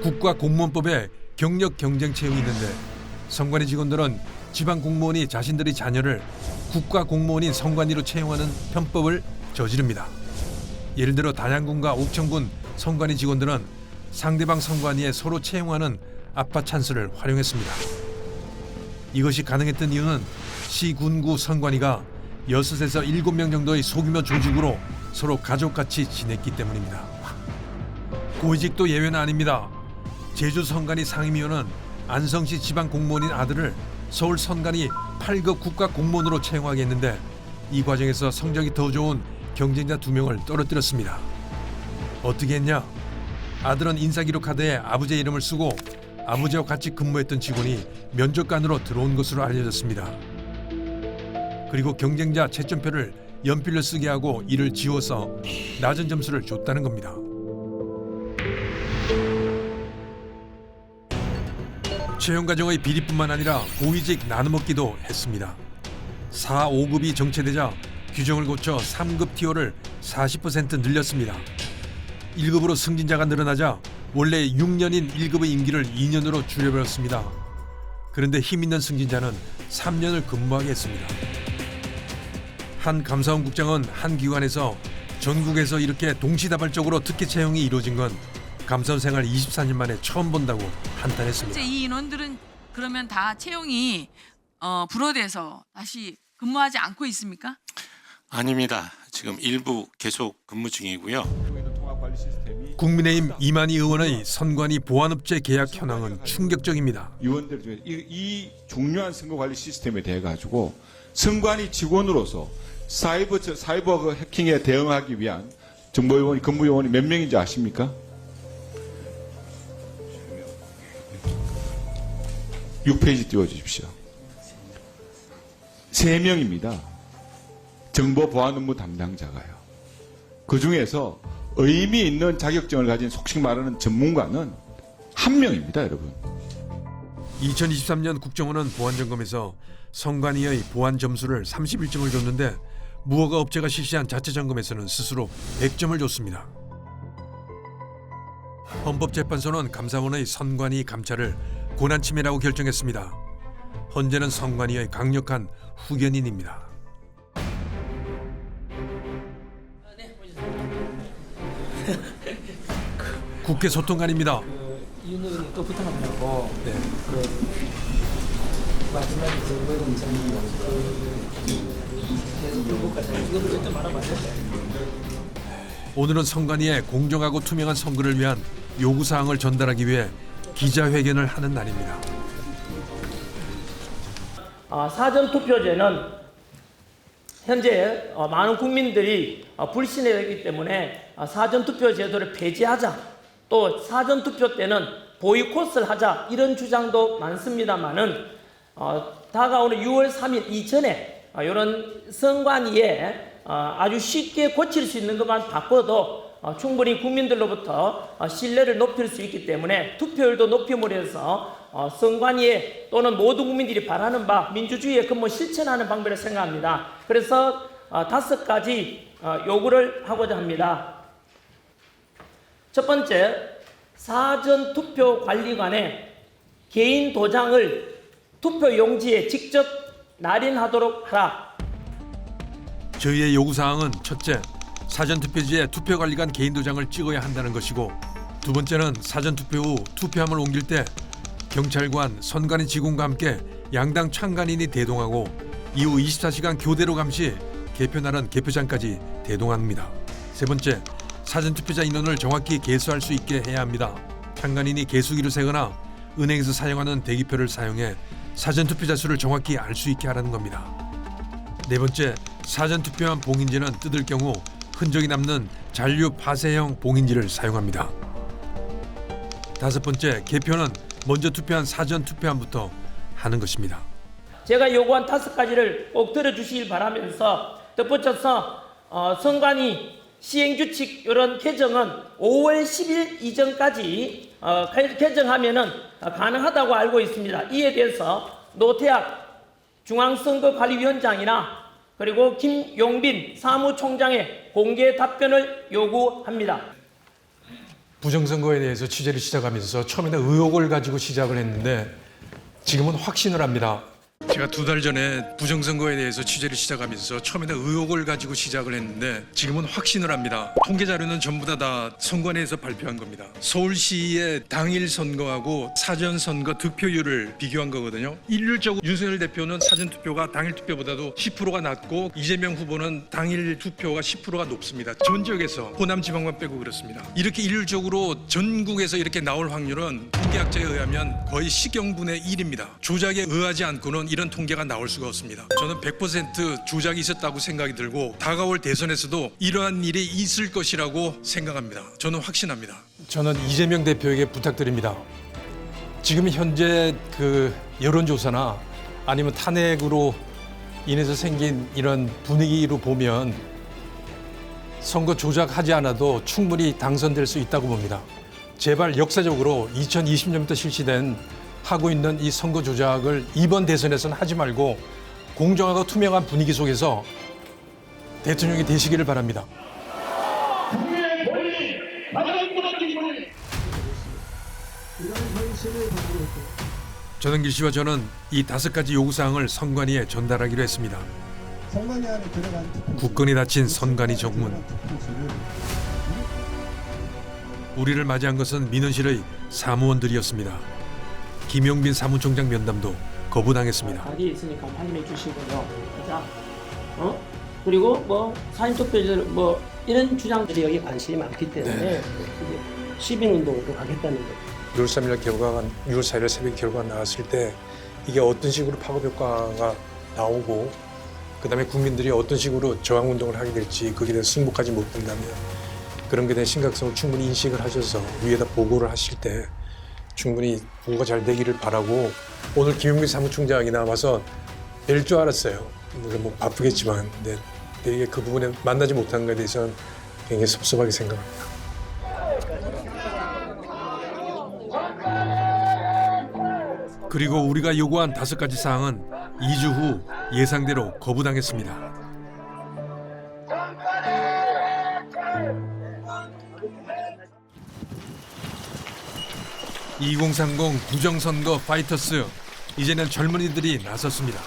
국가공무원법에 경력 경쟁 채용이 있는데 선관위 직원들은 지방 공무원이 자신들의 자녀를 국가공무원인 선관위로 채용하는 편법을 저지릅니다. 예를 들어 단양군과 옥천군 선관위 직원들은 상대방 선관위에 서로 채용하는 아빠 찬스를 활용했습니다. 이것이 가능했던 이유는 시 군구 선관위가 6에서 7명 정도의 소규모 조직으로 서로 가족같이 지냈기 때문입니다. 고위직도 예외는 아닙니다. 제주 선관위 상임위원은 안성시 지방 공무원인 아들을 서울 선관위 8급 국가 공무원으로 채용하게 했는데 이 과정에서 성적이 더 좋은 경쟁자 2명을 떨어뜨렸습니다. 어떻게 했냐? 아들은 인사기록 카드에 아버지의 이름을 쓰고 아버지와 같이 근무했던 직원이 면접관으로 들어온 것으로 알려졌습니다. 그리고 경쟁자 채점표를 연필로 쓰게 하고 이를 지워서 낮은 점수를 줬다는 겁니다. 채용 과정의 비리뿐만 아니라 고위직 나눠먹기도 했습니다. 4, 5급이 정체되자 규정을 고쳐 3급 티오를 40% 늘렸습니다. 1급으로 승진자가 늘어나자 원래 6년인 1급의 임기를 2년으로 줄여버렸습니다. 그런데 힘 있는 승진자는 3년을 근무하게 했습니다. 한 감사원 국장은 한 기관에서 전국에서 이렇게 동시다발적으로 특혜 채용이 이루어진 건 감사원 생활 24년 만에 처음 본다고 한탄했습니다. 이 인원들은 그러면 다 채용이 불허돼서 다시 근무하지 않고 있습니까? 아닙니다. 지금 일부 계속 근무 중이고요. 국민의힘 이만희 의원의 선관위 보안업체 계약 현황은 충격적입니다. 의원들 중에 이 중요한 선거관리 시스템에 대해 가지고 선관위 직원으로서 사이버 해킹에 대응하기 위한 정보요원이 근무요원이 몇 명인지 아십니까? 6페이지 띄워주십시오. 3명입니다. 정보 보안 업무 담당자가요. 그 중에서 의미 있는 자격증을 가진 속칭 말하는 전문가는 1명입니다, 여러분. 2023년 국정원은 보안점검에서 선관위의 보안 점수를 31점을 줬는데 무허가 업체가 실시한 자체 점검에서는 스스로 100점을 줬습니다. 헌법재판소는 감사원의 선관위 감찰을 고난침해라고 결정했습니다. 헌재는 선관위의 강력한 후견인입니다. 국회 소통관입니다. 이 의원이 또 부탁하려고 네. 마지막에 저거는 이것도 말하면 안 돼. 오늘은 선관위에 공정하고 투명한 선거를 위한 요구사항을 전달하기 위해 기자회견을 하는 날입니다. 사전투표제는 현재 많은 국민들이 불신해하기 때문에 사전투표 제도를 폐지하자, 또 사전투표 때는 보이콧을 하자, 이런 주장도 많습니다만은 다가오는 6월 3일 이전에 이런 선관위에 아주 쉽게 고칠 수 있는 것만 바꿔도 충분히 국민들로부터 신뢰를 높일 수 있기 때문에 투표율도 높임으로 해서 선관위에 또는 모든 국민들이 바라는 바 민주주의의 근본 실천하는 방법을 생각합니다. 그래서 5가지 요구를 하고자 합니다. 첫 번째, 사전투표관리관에 개인 도장을 투표용지에 직접 날인하도록 하라. 저희의 요구사항은 첫째, 사전투표지에 투표관리관 개인 도장을 찍어야 한다는 것이고, 두 번째는 사전투표 후 투표함을 옮길 때 경찰관, 선관위 직원과 함께 양당 참관인이 대동하고 이후 24시간 교대로 감시, 개표날은 개표장까지 대동합니다. 세 번째, 사전투표자 인원을 정확히 계수할 수 있게 해야 합니다. 참관인이 계수기를 세거나 은행에서 사용하는 대기표를 사용해 사전투표자 수를 정확히 알 수 있게 하라는 겁니다. 네 번째, 사전투표한 봉인지는 뜯을 경우 흔적이 남는 잔류 파쇄형 봉인지를 사용합니다. 다섯 번째, 개표는 먼저 투표한 사전투표함부터 하는 것입니다. 제가 요구한 5가지를 꼭 들어주시길 바라면서 덧붙여서 선관위 시행규칙 이런 개정은 5월 10일 이전까지 개정하면은 가능하다고 알고 있습니다. 이에 대해서 노태학 중앙선거관리위원장이나 그리고 김용빈 사무총장의 공개 답변을 요구합니다. 부정선거에 대해서 취재를 시작하면서 처음에는 의혹을 가지고 시작을 했는데 지금은 확신을 합니다. 제가 2달 전에 부정선거에 대해서 취재를 시작하면서 처음에는 의혹을 가지고 시작을 했는데 지금은 확신을 합니다. 통계 자료는 전부 다 선관위에서 발표한 겁니다. 서울시의 당일 선거하고 사전 선거 득표율을 비교한 거거든요. 일률적으로 윤석열 대표는 사전 투표가 당일 투표보다도 10%가 낮고 이재명 후보는 당일 투표가 10%가 높습니다. 전 지역에서 호남 지방만 빼고 그렇습니다. 이렇게 일률적으로 전국에서 이렇게 나올 확률은 통계학자에 의하면 거의 시경분의 1입니다. 조작에 의하지 않고는 이런 통계가 나올 수가 없습니다. 저는 100% 조작이 있었다고 생각이 들고 다가올 대선에서도 이러한 일이 있을 것이라고 생각합니다. 저는 확신합니다. 저는 이재명 대표에게 부탁드립니다. 지금 현재 그 여론조사나 아니면 탄핵으로 인해서 생긴 이런 분위기로 보면 선거 조작하지 않아도 충분히 당선될 수 있다고 봅니다. 제발 역사적으로 2020년부터 실시된 하고 있는 이 선거 조작을 이번 대선에서는 하지 말고 공정하고 투명한 분위기 속에서 대통령이 되시기를 바랍니다. 전원길 씨와 저는 이 5가지 요구사항을 선관위에 전달하기로 했습니다. 국권이 닫힌 선관위 정문. 우리를 맞이한 것은 민원실의 사무원들이었습니다. 김용빈 사무총장 면담도 거부당했습니다. 답이 있으니까 확인해 주시고요. 가자. 그리고 뭐 사인투표제 뭐 이런 주장들이 여기 관심이 많기 때문에 시민운동으로 가겠다는 거죠. 6월 3일 결과가 6월 4일 새벽 결과가 나왔을 때 이게 어떤 식으로 파급 효과가 나오고 그다음에 국민들이 어떤 식으로 저항 운동을 하게 될지 거기에 대해서 승복하지 못한다면 그런 것에 대한 심각성을 충분히 인식을 하셔서 위에다 보고를 하실 때 충분히 보고가 잘 되기를 바라고 오늘 김용민 사무총장이 나와서 뵐 줄 알았어요. 물론 뭐 바쁘겠지만 근데 되게 그 부분에 만나지 못한 것에 대해서는 굉장히 섭섭하게 생각합니다. 그리고 우리가 요구한 5가지 사항은 2주 후 예상대로 거부당했습니다. 2030 부정선거 파이터스, 이제는 젊은이들이 나섰습니다.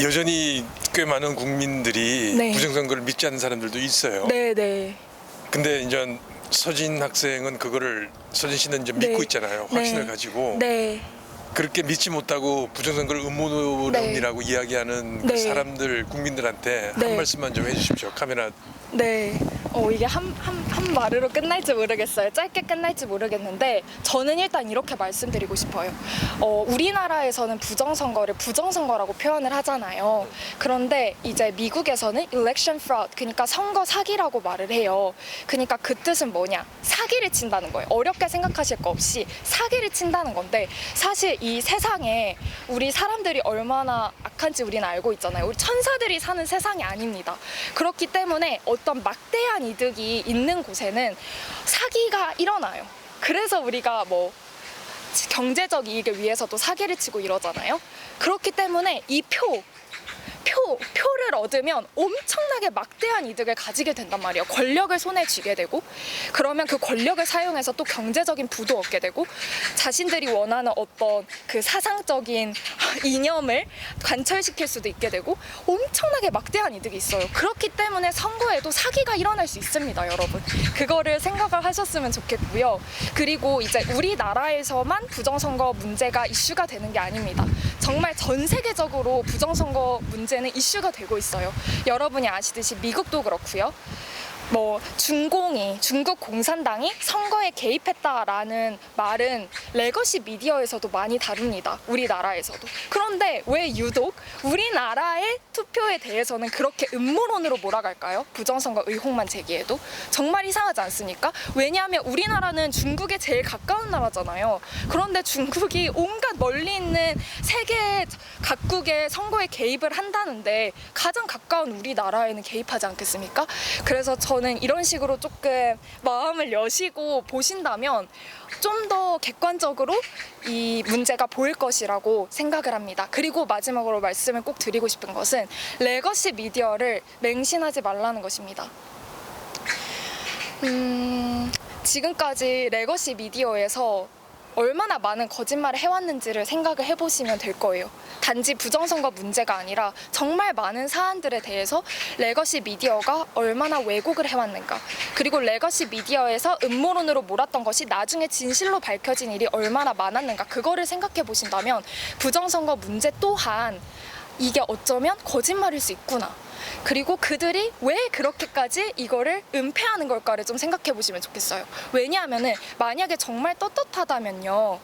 여전히 꽤 많은 국민들이 네. 부정선거를 믿지 않는 사람들도 있어요. 네. 근데 이제 서진 학생은 그거를 서진 씨는 이제 네. 믿고 있잖아요. 확신을 가지고. 네. 그렇게 믿지 못하고 부정선거를 음모론이라고 이야기하는 그 네. 사람들 국민들한테 네. 한 말씀만 좀 해주십시오. 카메라. 네. 이게 한 말으로 끝날지 모르겠어요. 짧게 끝날지 모르겠는데 저는 일단 이렇게 말씀드리고 싶어요. 우리나라에서는 부정선거를 부정선거라고 표현을 하잖아요. 그런데 이제 미국에서는 election fraud, 그러니까 선거 사기라고 말을 해요. 그러니까 그 뜻은 뭐냐? 사기를 친다는 거예요. 어렵게 생각하실 거 없이 사기를 친다는 건데 사실 이 세상에 우리 사람들이 얼마나 악한지 우리는 알고 있잖아요. 우리 천사들이 사는 세상이 아닙니다. 그렇기 때문에 어떤 막대한 이득이 있는 곳에는 사기가 일어나요. 그래서 우리가 뭐 경제적 이익을 위해서도 사기를 치고 이러잖아요. 그렇기 때문에 이 표를 얻으면 엄청나게 막대한 이득을 가지게 된단 말이에요. 권력을 손에 쥐게 되고 그러면 그 권력을 사용해서 또 경제적인 부도 얻게 되고 자신들이 원하는 어떤 그 사상적인 이념을 관철시킬 수도 있게 되고 엄청나게 막대한 이득이 있어요. 그렇기 때문에 선거에도 사기가 일어날 수 있습니다, 여러분. 그거를 생각을 하셨으면 좋겠고요. 그리고 이제 우리나라에서만 부정선거 문제가 이슈가 되는 게 아닙니다. 정말 전 세계적으로 부정선거 문제는 이슈가 되고 있어요. 여러분이 아시듯이 미국도 그렇고요. 뭐 중국 공산당이 선거에 개입했다라는 말은 레거시 미디어에서도 많이 다룹니다. 우리나라에서도. 그런데 왜 유독 우리나라의 투표에 대해서는 그렇게 음모론으로 몰아갈까요? 부정선거 의혹만 제기해도. 정말 이상하지 않습니까? 왜냐하면 우리나라는 중국에 제일 가까운 나라잖아요. 그런데 중국이 온갖 멀리 있는 세계 각국의 선거에 개입을 한다는데 가장 가까운 우리나라에는 개입하지 않겠습니까? 그래서 저는 이런 식으로 조금 마음을 여시고 보신다면 좀 더 객관적으로 이 문제가 보일 것이라고 생각을 합니다. 그리고 마지막으로 말씀을 꼭 드리고 싶은 것은 레거시 미디어를 맹신하지 말라는 것입니다. 지금까지 레거시 미디어에서 얼마나 많은 거짓말을 해왔는지를 생각을 해보시면 될 거예요. 단지 부정선거 문제가 아니라 정말 많은 사안들에 대해서 레거시 미디어가 얼마나 왜곡을 해왔는가, 그리고 레거시 미디어에서 음모론으로 몰았던 것이 나중에 진실로 밝혀진 일이 얼마나 많았는가, 그거를 생각해 보신다면 부정선거 문제 또한 이게 어쩌면 거짓말일 수 있구나, 그리고 그들이 왜 그렇게까지 이거를 은폐하는 걸까를 좀 생각해 보시면 좋겠어요. 왜냐하면은 만약에 정말 떳떳하다면요,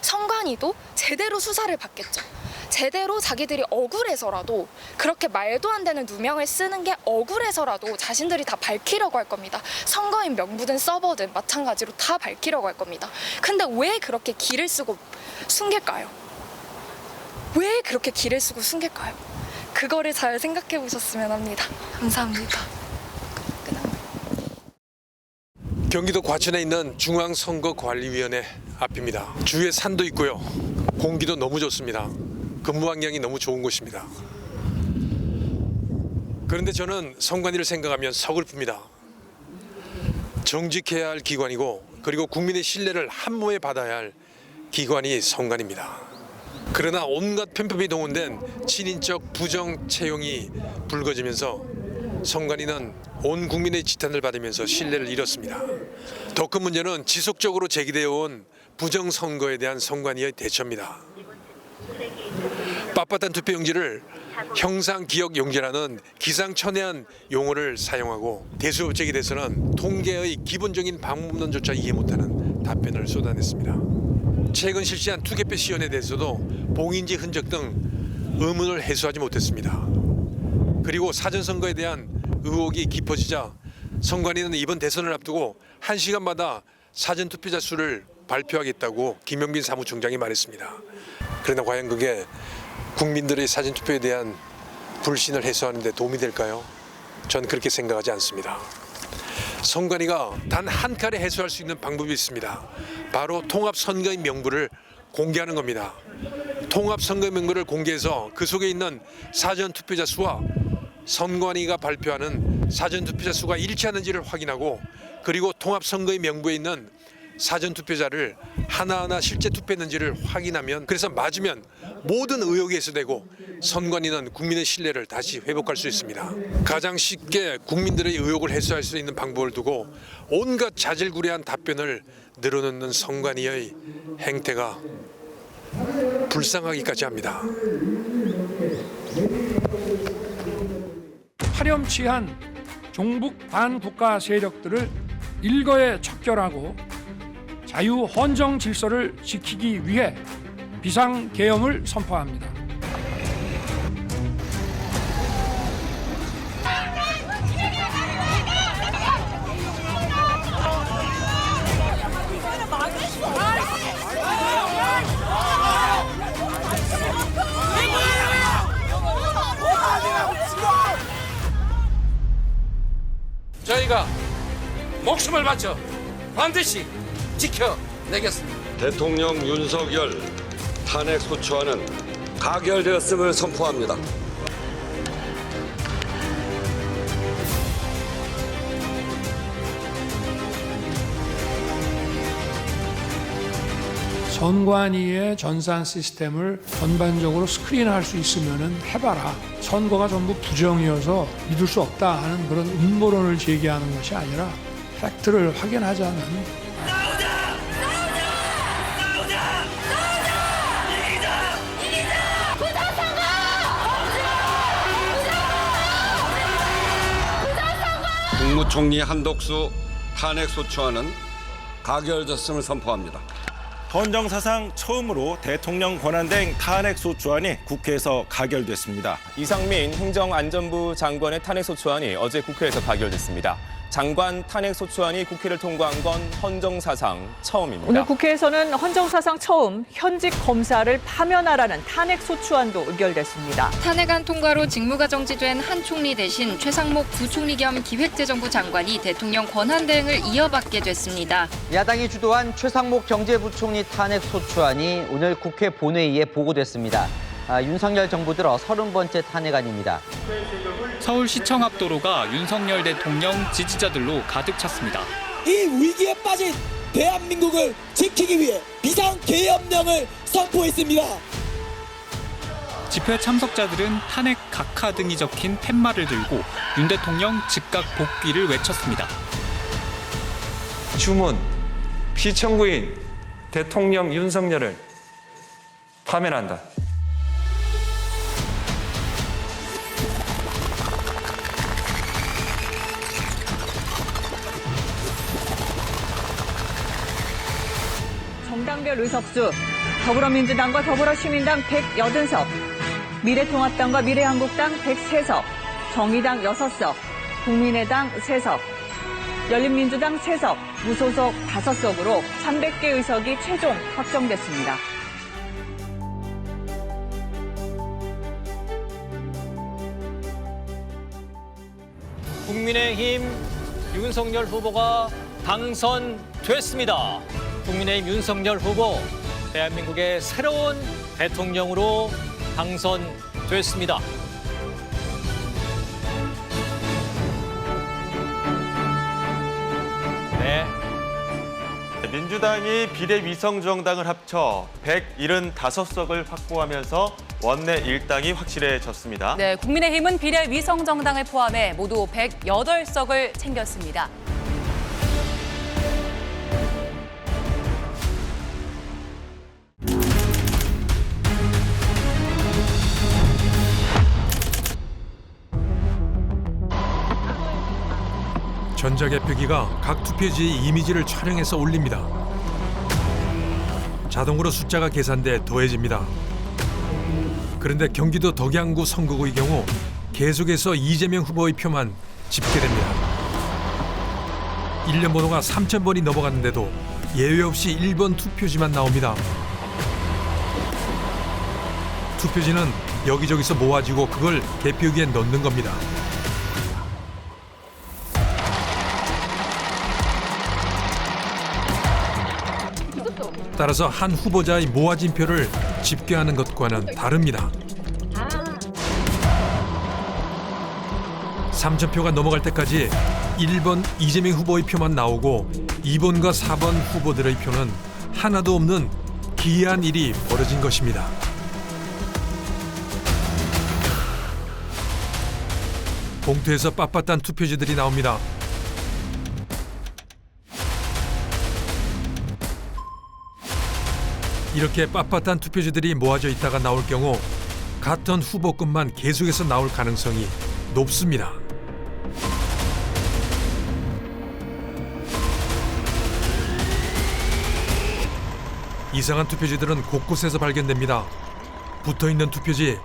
선관위도 제대로 수사를 받겠죠. 제대로 자기들이 억울해서라도, 그렇게 말도 안 되는 누명을 쓰는 게 억울해서라도 자신들이 다 밝히려고 할 겁니다. 선거인 명부든 서버든 마찬가지로 다 밝히려고 할 겁니다. 근데 왜 그렇게 기를 쓰고 숨길까요? 왜 그렇게 기를 쓰고 숨길까요? 그거를 잘 생각해 보셨으면 합니다. 감사합니다. 경기도 과천에 있는 중앙선거관리위원회 앞입니다. 주위에 산도 있고요. 공기도 너무 좋습니다. 근무 환경이 너무 좋은 곳입니다. 그런데 저는 선관위를 생각하면 서글픕니다. 정직해야 할 기관이고, 그리고 국민의 신뢰를 한 몸에 받아야 할 기관이 선관위입니다. 그러나 온갖 편법이 동원된 친인척 부정 채용이 불거지면서 선관위는 온 국민의 지탄을 받으면서 신뢰를 잃었습니다. 더 큰 문제는 지속적으로 제기되어 온 부정선거에 대한 선관위의 대처입니다. 빳빳한 투표용지를 형상기억용지라는 기상천외한 용어를 사용하고, 대수업체에 대해서는 통계의 기본적인 방법론조차 이해 못하는 답변을 쏟아냈습니다. 최근 실시한 투개표 시연에 대해서도 봉인지 흔적 등 의문을 해소하지 못했습니다. 그리고 사전선거에 대한 의혹이 깊어지자 선관위는 이번 대선을 앞두고 1시간마다 사전투표자 수를 발표하겠다고 김영빈 사무총장이 말했습니다. 그러나 과연 그게 국민들의 사전투표에 대한 불신을 해소하는 데 도움이 될까요? 전 그렇게 생각하지 않습니다. 선관위가 단 한 칼에 해소할 수 있는 방법이 있습니다. 바로 통합선거인 명부를 공개하는 겁니다. 통합선거인 명부를 공개해서 그 속에 있는 사전투표자 수와 선관위가 발표하는 사전투표자 수가 일치하는지를 확인하고, 그리고 통합선거인 명부에 있는 사전투표자를 하나하나 실제 투표했는지를 확인하면, 그래서 맞으면 모든 의혹이 해소되고 선관위는 국민의 신뢰를 다시 회복할 수 있습니다. 가장 쉽게 국민들의 의혹을 해소할 수 있는 방법을 두고 온갖 자질구레한 답변을 늘어놓는 선관위의 행태가 불쌍하기까지 합니다. 파렴치한 종북 반국가 세력들을 일거에 척결하고 자유 헌정 질서를 지키기 위해 비상계엄을 선포합니다. 저희가 목숨을 바쳐 반드시 지켜내겠습니다. 대통령 윤석열 탄핵 소추안은 가결되었음을 선포합니다. 선관위의 전산 시스템을 전반적으로 스크린할 수 있으면 해봐라. 선거가 전부 부정이어서 믿을 수 없다 하는 그런 음모론을 제기하는 것이 아니라 팩트를 확인하자는 국무총리 한덕수 탄핵 소추안은 가결됐음을 선포합니다. 헌정사상 처음으로 대통령 권한대행 탄핵소추안이 국회에서 가결됐습니다. 이상민 행정안전부 장관의 탄핵소추안이 어제 국회에서 가결됐습니다. 장관 탄핵소추안이 국회를 통과한 건 헌정사상 처음입니다. 오늘 국회에서는 헌정사상 처음 현직 검사를 파면하라는 탄핵소추안도 의결됐습니다. 탄핵안 통과로 직무가 정지된 한 총리 대신 최상목 부총리 겸 기획재정부 장관이 대통령 권한대행을 이어받게 됐습니다. 야당이 주도한 최상목 경제부총리 탄핵소추안이 오늘 국회 본회의에 보고됐습니다. 윤석열 정부 들어 30번째 탄핵안입니다. 서울시청 앞 도로가 윤석열 대통령 지지자들로 가득 찼습니다. 이 위기에 빠진 대한민국을 지키기 위해 비상계엄령을 선포했습니다. 집회 참석자들은 탄핵 각하 등이 적힌 팻말을 들고 윤 대통령 즉각 복귀를 외쳤습니다. 주문, 피청구인 대통령 윤석열을 파면한다. 정당별 의석수 더불어민주당과 더불어시민당 180석, 미래통합당과 미래한국당 103석, 정의당 6석, 국민의당 3석, 열린민주당 3석, 무소속 5석으로 300개 의석이 최종 확정됐습니다. 국민의힘 윤석열 후보가 당선됐습니다. 국민의힘 윤석열 후보, 대한민국의 새로운 대통령으로 당선됐습니다. 네. 민주당이 비례위성정당을 합쳐 175석을 확보하면서 원내 일당이 확실해졌습니다. 네, 국민의힘은 비례위성정당을 포함해 모두 108석을 챙겼습니다. 전자개표기가 각 투표지의 이미지를 촬영해서 올립니다. 자동으로 숫자가 계산돼 더해집니다. 그런데 경기도 덕양구 선거구의 경우 계속해서 이재명 후보의 표만 집계됩니다. 1년 번호가 3,000번이 넘어갔는데도 예외 없이 1번 투표지만 나옵니다. 투표지는 여기저기서 모아지고 그걸 개표기에 넣는 겁니다. 따라서 한 후보자의 모아진 표를 집계하는 것과는 다릅니다. 3,000표가 넘어갈 때까지 1번 이재명 후보의 표만 나오고 2번과 4번 후보들의 표는 하나도 없는 기이한 일이 벌어진 것입니다. 봉투에서 빳빳한 투표지들이 나옵니다. 이렇게 빳빳한 투표지들이 모아져 있다가 나올 경우 같은 후보급만 계속해서 나올 가능성이 높습니다. 이상한 투표지들은 곳곳에서 발견됩니다. 붙어있는 투표지,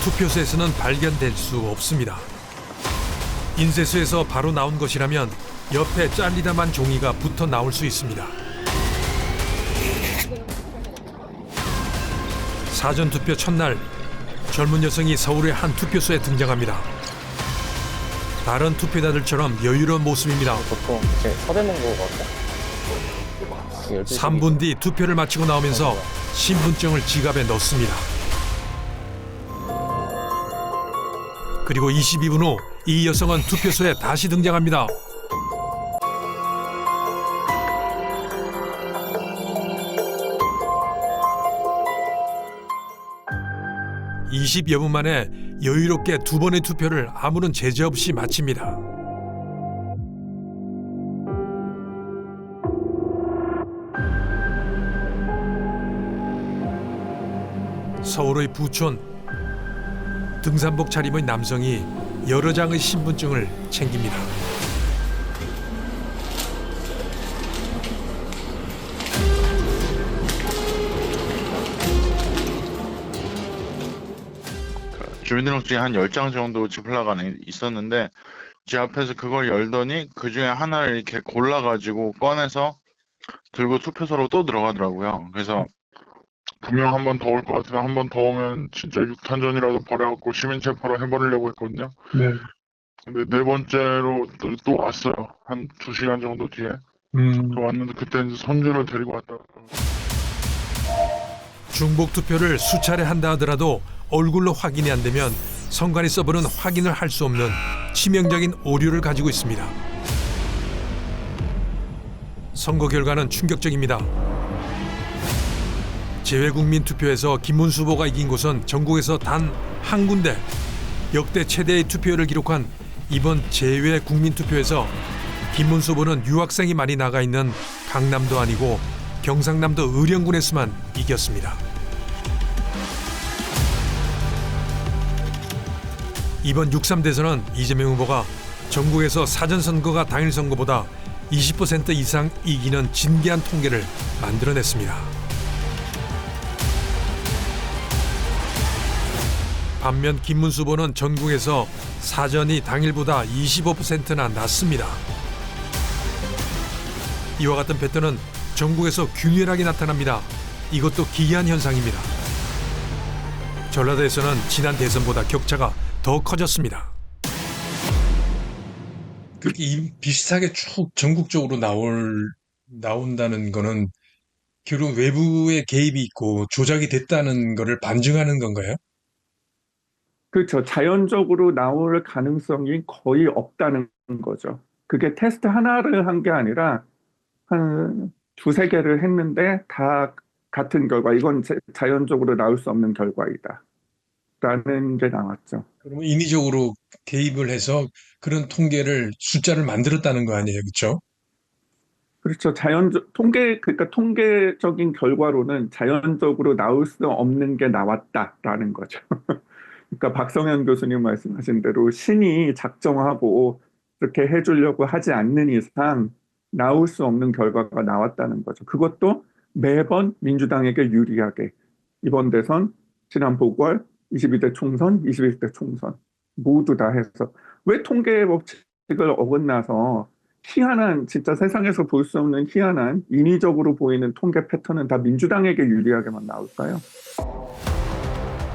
투표소에서는 발견될 수 없습니다. 인쇄소에서 바로 나온 것이라면 옆에 잘리다만 종이가 붙어 나올 수 있습니다. 사전투표 첫날, 젊은 여성이 서울의 한 투표소에 등장합니다. 다른 투표자들처럼 여유로운 모습입니다. 보통 이제 서대문구 같다. 3분 뒤 투표를 마치고 나오면서 신분증을 지갑에 넣습니다. 그리고 22분 후 이 여성은 투표소에 다시 등장합니다. (20여 분) 만에 여유롭게 2번의 투표를 아무런 제재 없이 마칩니다. 서울의 부촌, 등산복 차림의 남성이 여러 장의 신분증을 챙깁니다. 주민등록증이 한 10장 정도 집으려고 있었는데 제 앞에서 그걸 열더니 그 중에 하나를 이렇게 골라가지고 꺼내서 들고 투표소로 또 들어가더라고요. 그래서 분명 한 번 더 올 것 같으면 한 번 더 오면 진짜 육탄전이라도 벌여갖고 시민 체포로 해버리려고 했거든요. 네. 근데 네 번째로 또 왔어요. 한 2시간 정도 뒤에. 또 왔는데 그때 이제 손주를 데리고 왔다. 중복 투표를 수차례 한다 하더라도 얼굴로 확인이 안 되면 선관위 서버는 확인을 할 수 없는 치명적인 오류를 가지고 있습니다. 선거 결과는 충격적입니다. 재외국민투표에서 김문수 후보가 이긴 곳은 전국에서 단 한 군데. 역대 최대의 투표율을 기록한 이번 재외국민투표에서 김문수 후보는 유학생이 많이 나가 있는 강남도 아니고 경상남도 의령군에서만 이겼습니다. 이번 6.3 대선은 이재명 후보가 전국에서 사전선거가 당일 선거보다 20% 이상 이기는 진기한 통계를 만들어냈습니다. 반면 김문수 후보는 전국에서 사전이 당일보다 25%나 낮습니다. 이와 같은 패턴은 전국에서 균일하게 나타납니다. 이것도 기이한 현상입니다. 전라도에서는 지난 대선보다 격차가 더 커졌습니다. 그렇게 비슷하게 쭉 전국적으로 나온다는 거는 결국 외부의 개입이 있고 조작이 됐다는 거를 반증하는 건가요? 그렇죠. 자연적으로 나올 가능성이 거의 없다는 거죠. 그게 테스트 하나를 한 게 아니라 한 두세 개를 했는데 다 같은 결과, 이건 자연적으로 나올 수 없는 결과이다 라는 게 나왔죠. 그러면 인위적으로 개입을 해서 그런 숫자를 만들었다는 거 아니에요, 그렇죠? 그렇죠. 그러니까 통계적인 결과로는 자연적으로 나올 수 없는 게 나왔다라는 거죠. 그러니까 박성현 교수님 말씀하신 대로 신이 작정하고 그렇게 해주려고 하지 않는 이상 나올 수 없는 결과가 나왔다는 거죠. 그것도 매번 민주당에게 유리하게 이번 대선, 지난 보궐, 22대 총선, 21대 총선 모두 다 해서 왜 통계 법칙을 어긋나서 희한한, 진짜 세상에서 볼 수 없는 희한한 인위적으로 보이는 통계 패턴은 다 민주당에게 유리하게만 나올까요?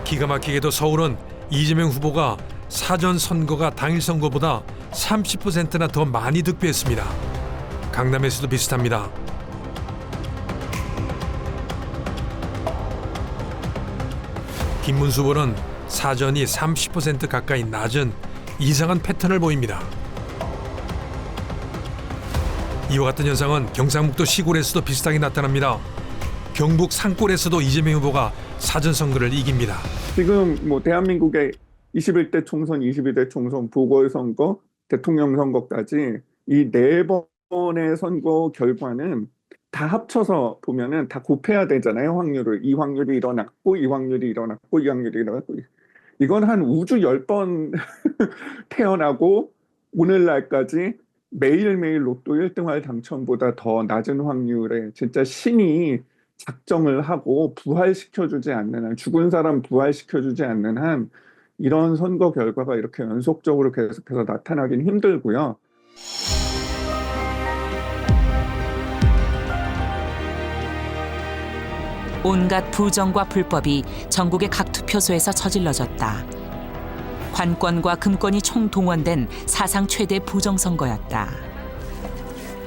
기가 막히게도 서울은 이재명 후보가 사전 선거가 당일 선거보다 30%나 더 많이 득표했습니다. 강남에서도 비슷합니다. 김문수 후보는 사전이 30% 가까이 낮은 이상한 패턴을 보입니다. 이와 같은 현상은 경상북도 시골에서도 비슷하게 나타납니다. 경북 산골에서도 이재명 후보가 사전 선거를 이깁니다. 지금 대한민국의 21대 총선, 22대 총선, 보궐선거, 대통령 선거까지 이 4번의 선거 결과는 다 합쳐서 보면은 다 곱해야 되잖아요, 확률을. 이 확률이 일어났고, 이 확률이 일어났고, 이 확률이 일어났고. 이건 한 우주 10번 태어나고 오늘날까지 매일매일 로또 1등할 당첨보다 더 낮은 확률에 진짜 신이 작정을 하고 부활시켜주지 않는 한, 죽은 사람 부활시켜주지 않는 한 이런 선거 결과가 이렇게 연속적으로 계속해서 나타나긴 힘들고요. 온갖 부정과 불법이 전국의 각 투표소에서 저질러졌다. 관권과 금권이 총동원된 사상 최대 부정선거였다.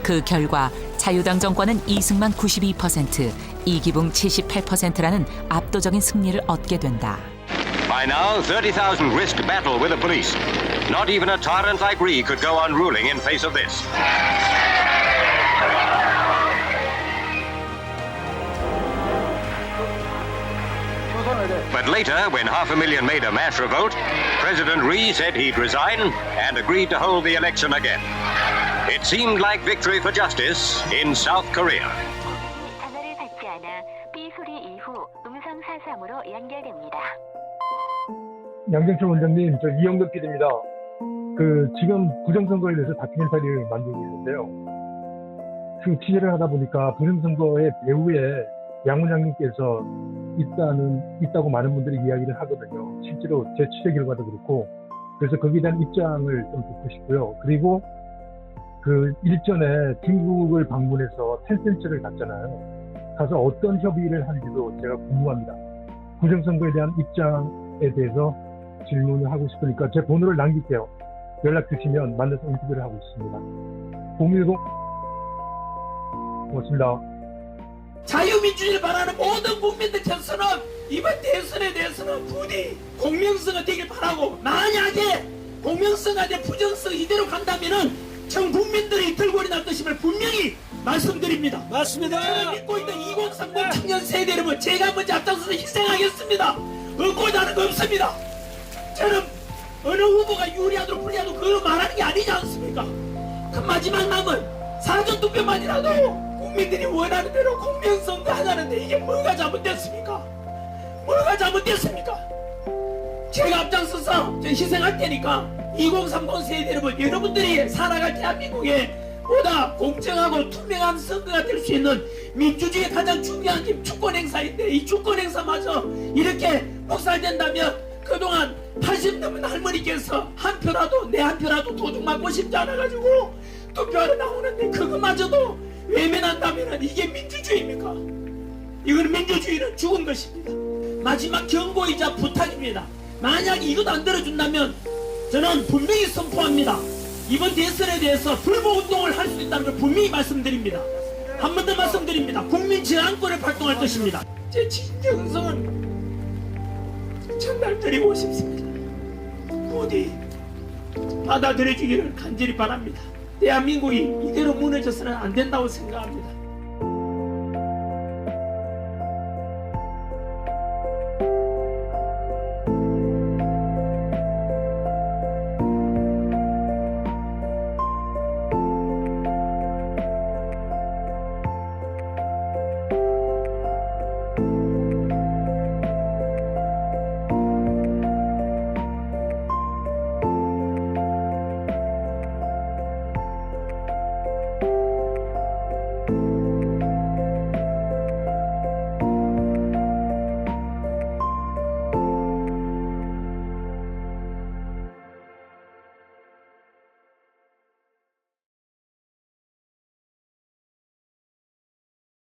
그 결과 자유당 정권은 이승만 92%, 이기붕 78%라는 압도적인 승리를 얻게 된다. By now, 30,000 risked battle with the police. Not even a tyrant like Ree could go on ruling in face of this. But later, when 500,000 made a mass revolt, President Ree said he'd resign and agreed to hold the election again. It seemed like victory for justice in South Korea. 전화를 받지 않아 B 소리 이후 음성 사상으로 연결됩니다. 양정철 원장님, 저 이영덕 PD입니다. 지금 부정선거에 대해서 다큐멘터리를 만들고 있는데요. 그 취재를 하다 보니까 부정선거의 배후에 양 원장님께서 있다고 많은 분들이 이야기를 하거든요. 실제로 제 취재 결과도 그렇고. 그래서 거기에 대한 입장을 좀 듣고 싶고요. 그리고 일전에 중국을 방문해서 텐센스를 갔잖아요. 가서 어떤 협의를 하는지도 제가 궁금합니다. 부정선거에 대한 입장에 대해서 질문을 하고 싶으니까 제 번호를 남길게요. 연락 주시면 만나서 인터뷰를 하고 있습니다. 010 고맙습니다. 자유민주주의를 바라는 모든 국민들께서는 이번 대선에 대해서는 부디 공명성이 되길 바라고, 만약에 공명성과 부정성 이대로 간다면은 전 국민들이 들고 일어날 것임을 분명히 말씀드립니다. 맞습니다. 저는 믿고 있는 2030 청년 세대 여러분, 제가 먼저 앞장서서 희생하겠습니다. 얻고자 하는 거 없습니다. 저는 어느 후보가 유리하도록 불리하도록 그걸 말하는 게 아니지 않습니까? 그 마지막 남은 사전투표만이라도 국민들이 원하는 대로 공명선거 하자는데 이게 뭐가 잘못됐습니까? 뭐가 잘못됐습니까? 제가 앞장서서 희생할 테니까 2030 세대 여러분, 여러분들이 살아갈 대한민국에 보다 공정하고 투명한 선거가 될 수 있는 민주주의의 가장 중요한 게 주권 행사인데, 이 주권 행사마저 이렇게 묵살된다면 그동안 80 넘은 할머니께서 한 표라도, 내 한 표라도 도둑맞고 싶지 않아가지고 투표하러 나오는데 그거마저도 외면한다면 이게 민주주의입니까? 이건 민주주의는 죽은 것입니다. 마지막 경고이자 부탁입니다. 만약에 이것 안 들어준다면 저는 분명히 선포합니다. 이번 대선에 대해서 불복운동을 할 수 있다는 걸 분명히 말씀드립니다. 한 번 더 말씀드립니다. 국민 저항권을 발동할 것입니다. 제 진정성은 전달드리고 싶습니다. 부디 받아들여주기를 간절히 바랍니다. 대한민국이 이대로 무너져서는 안 된다고 생각합니다.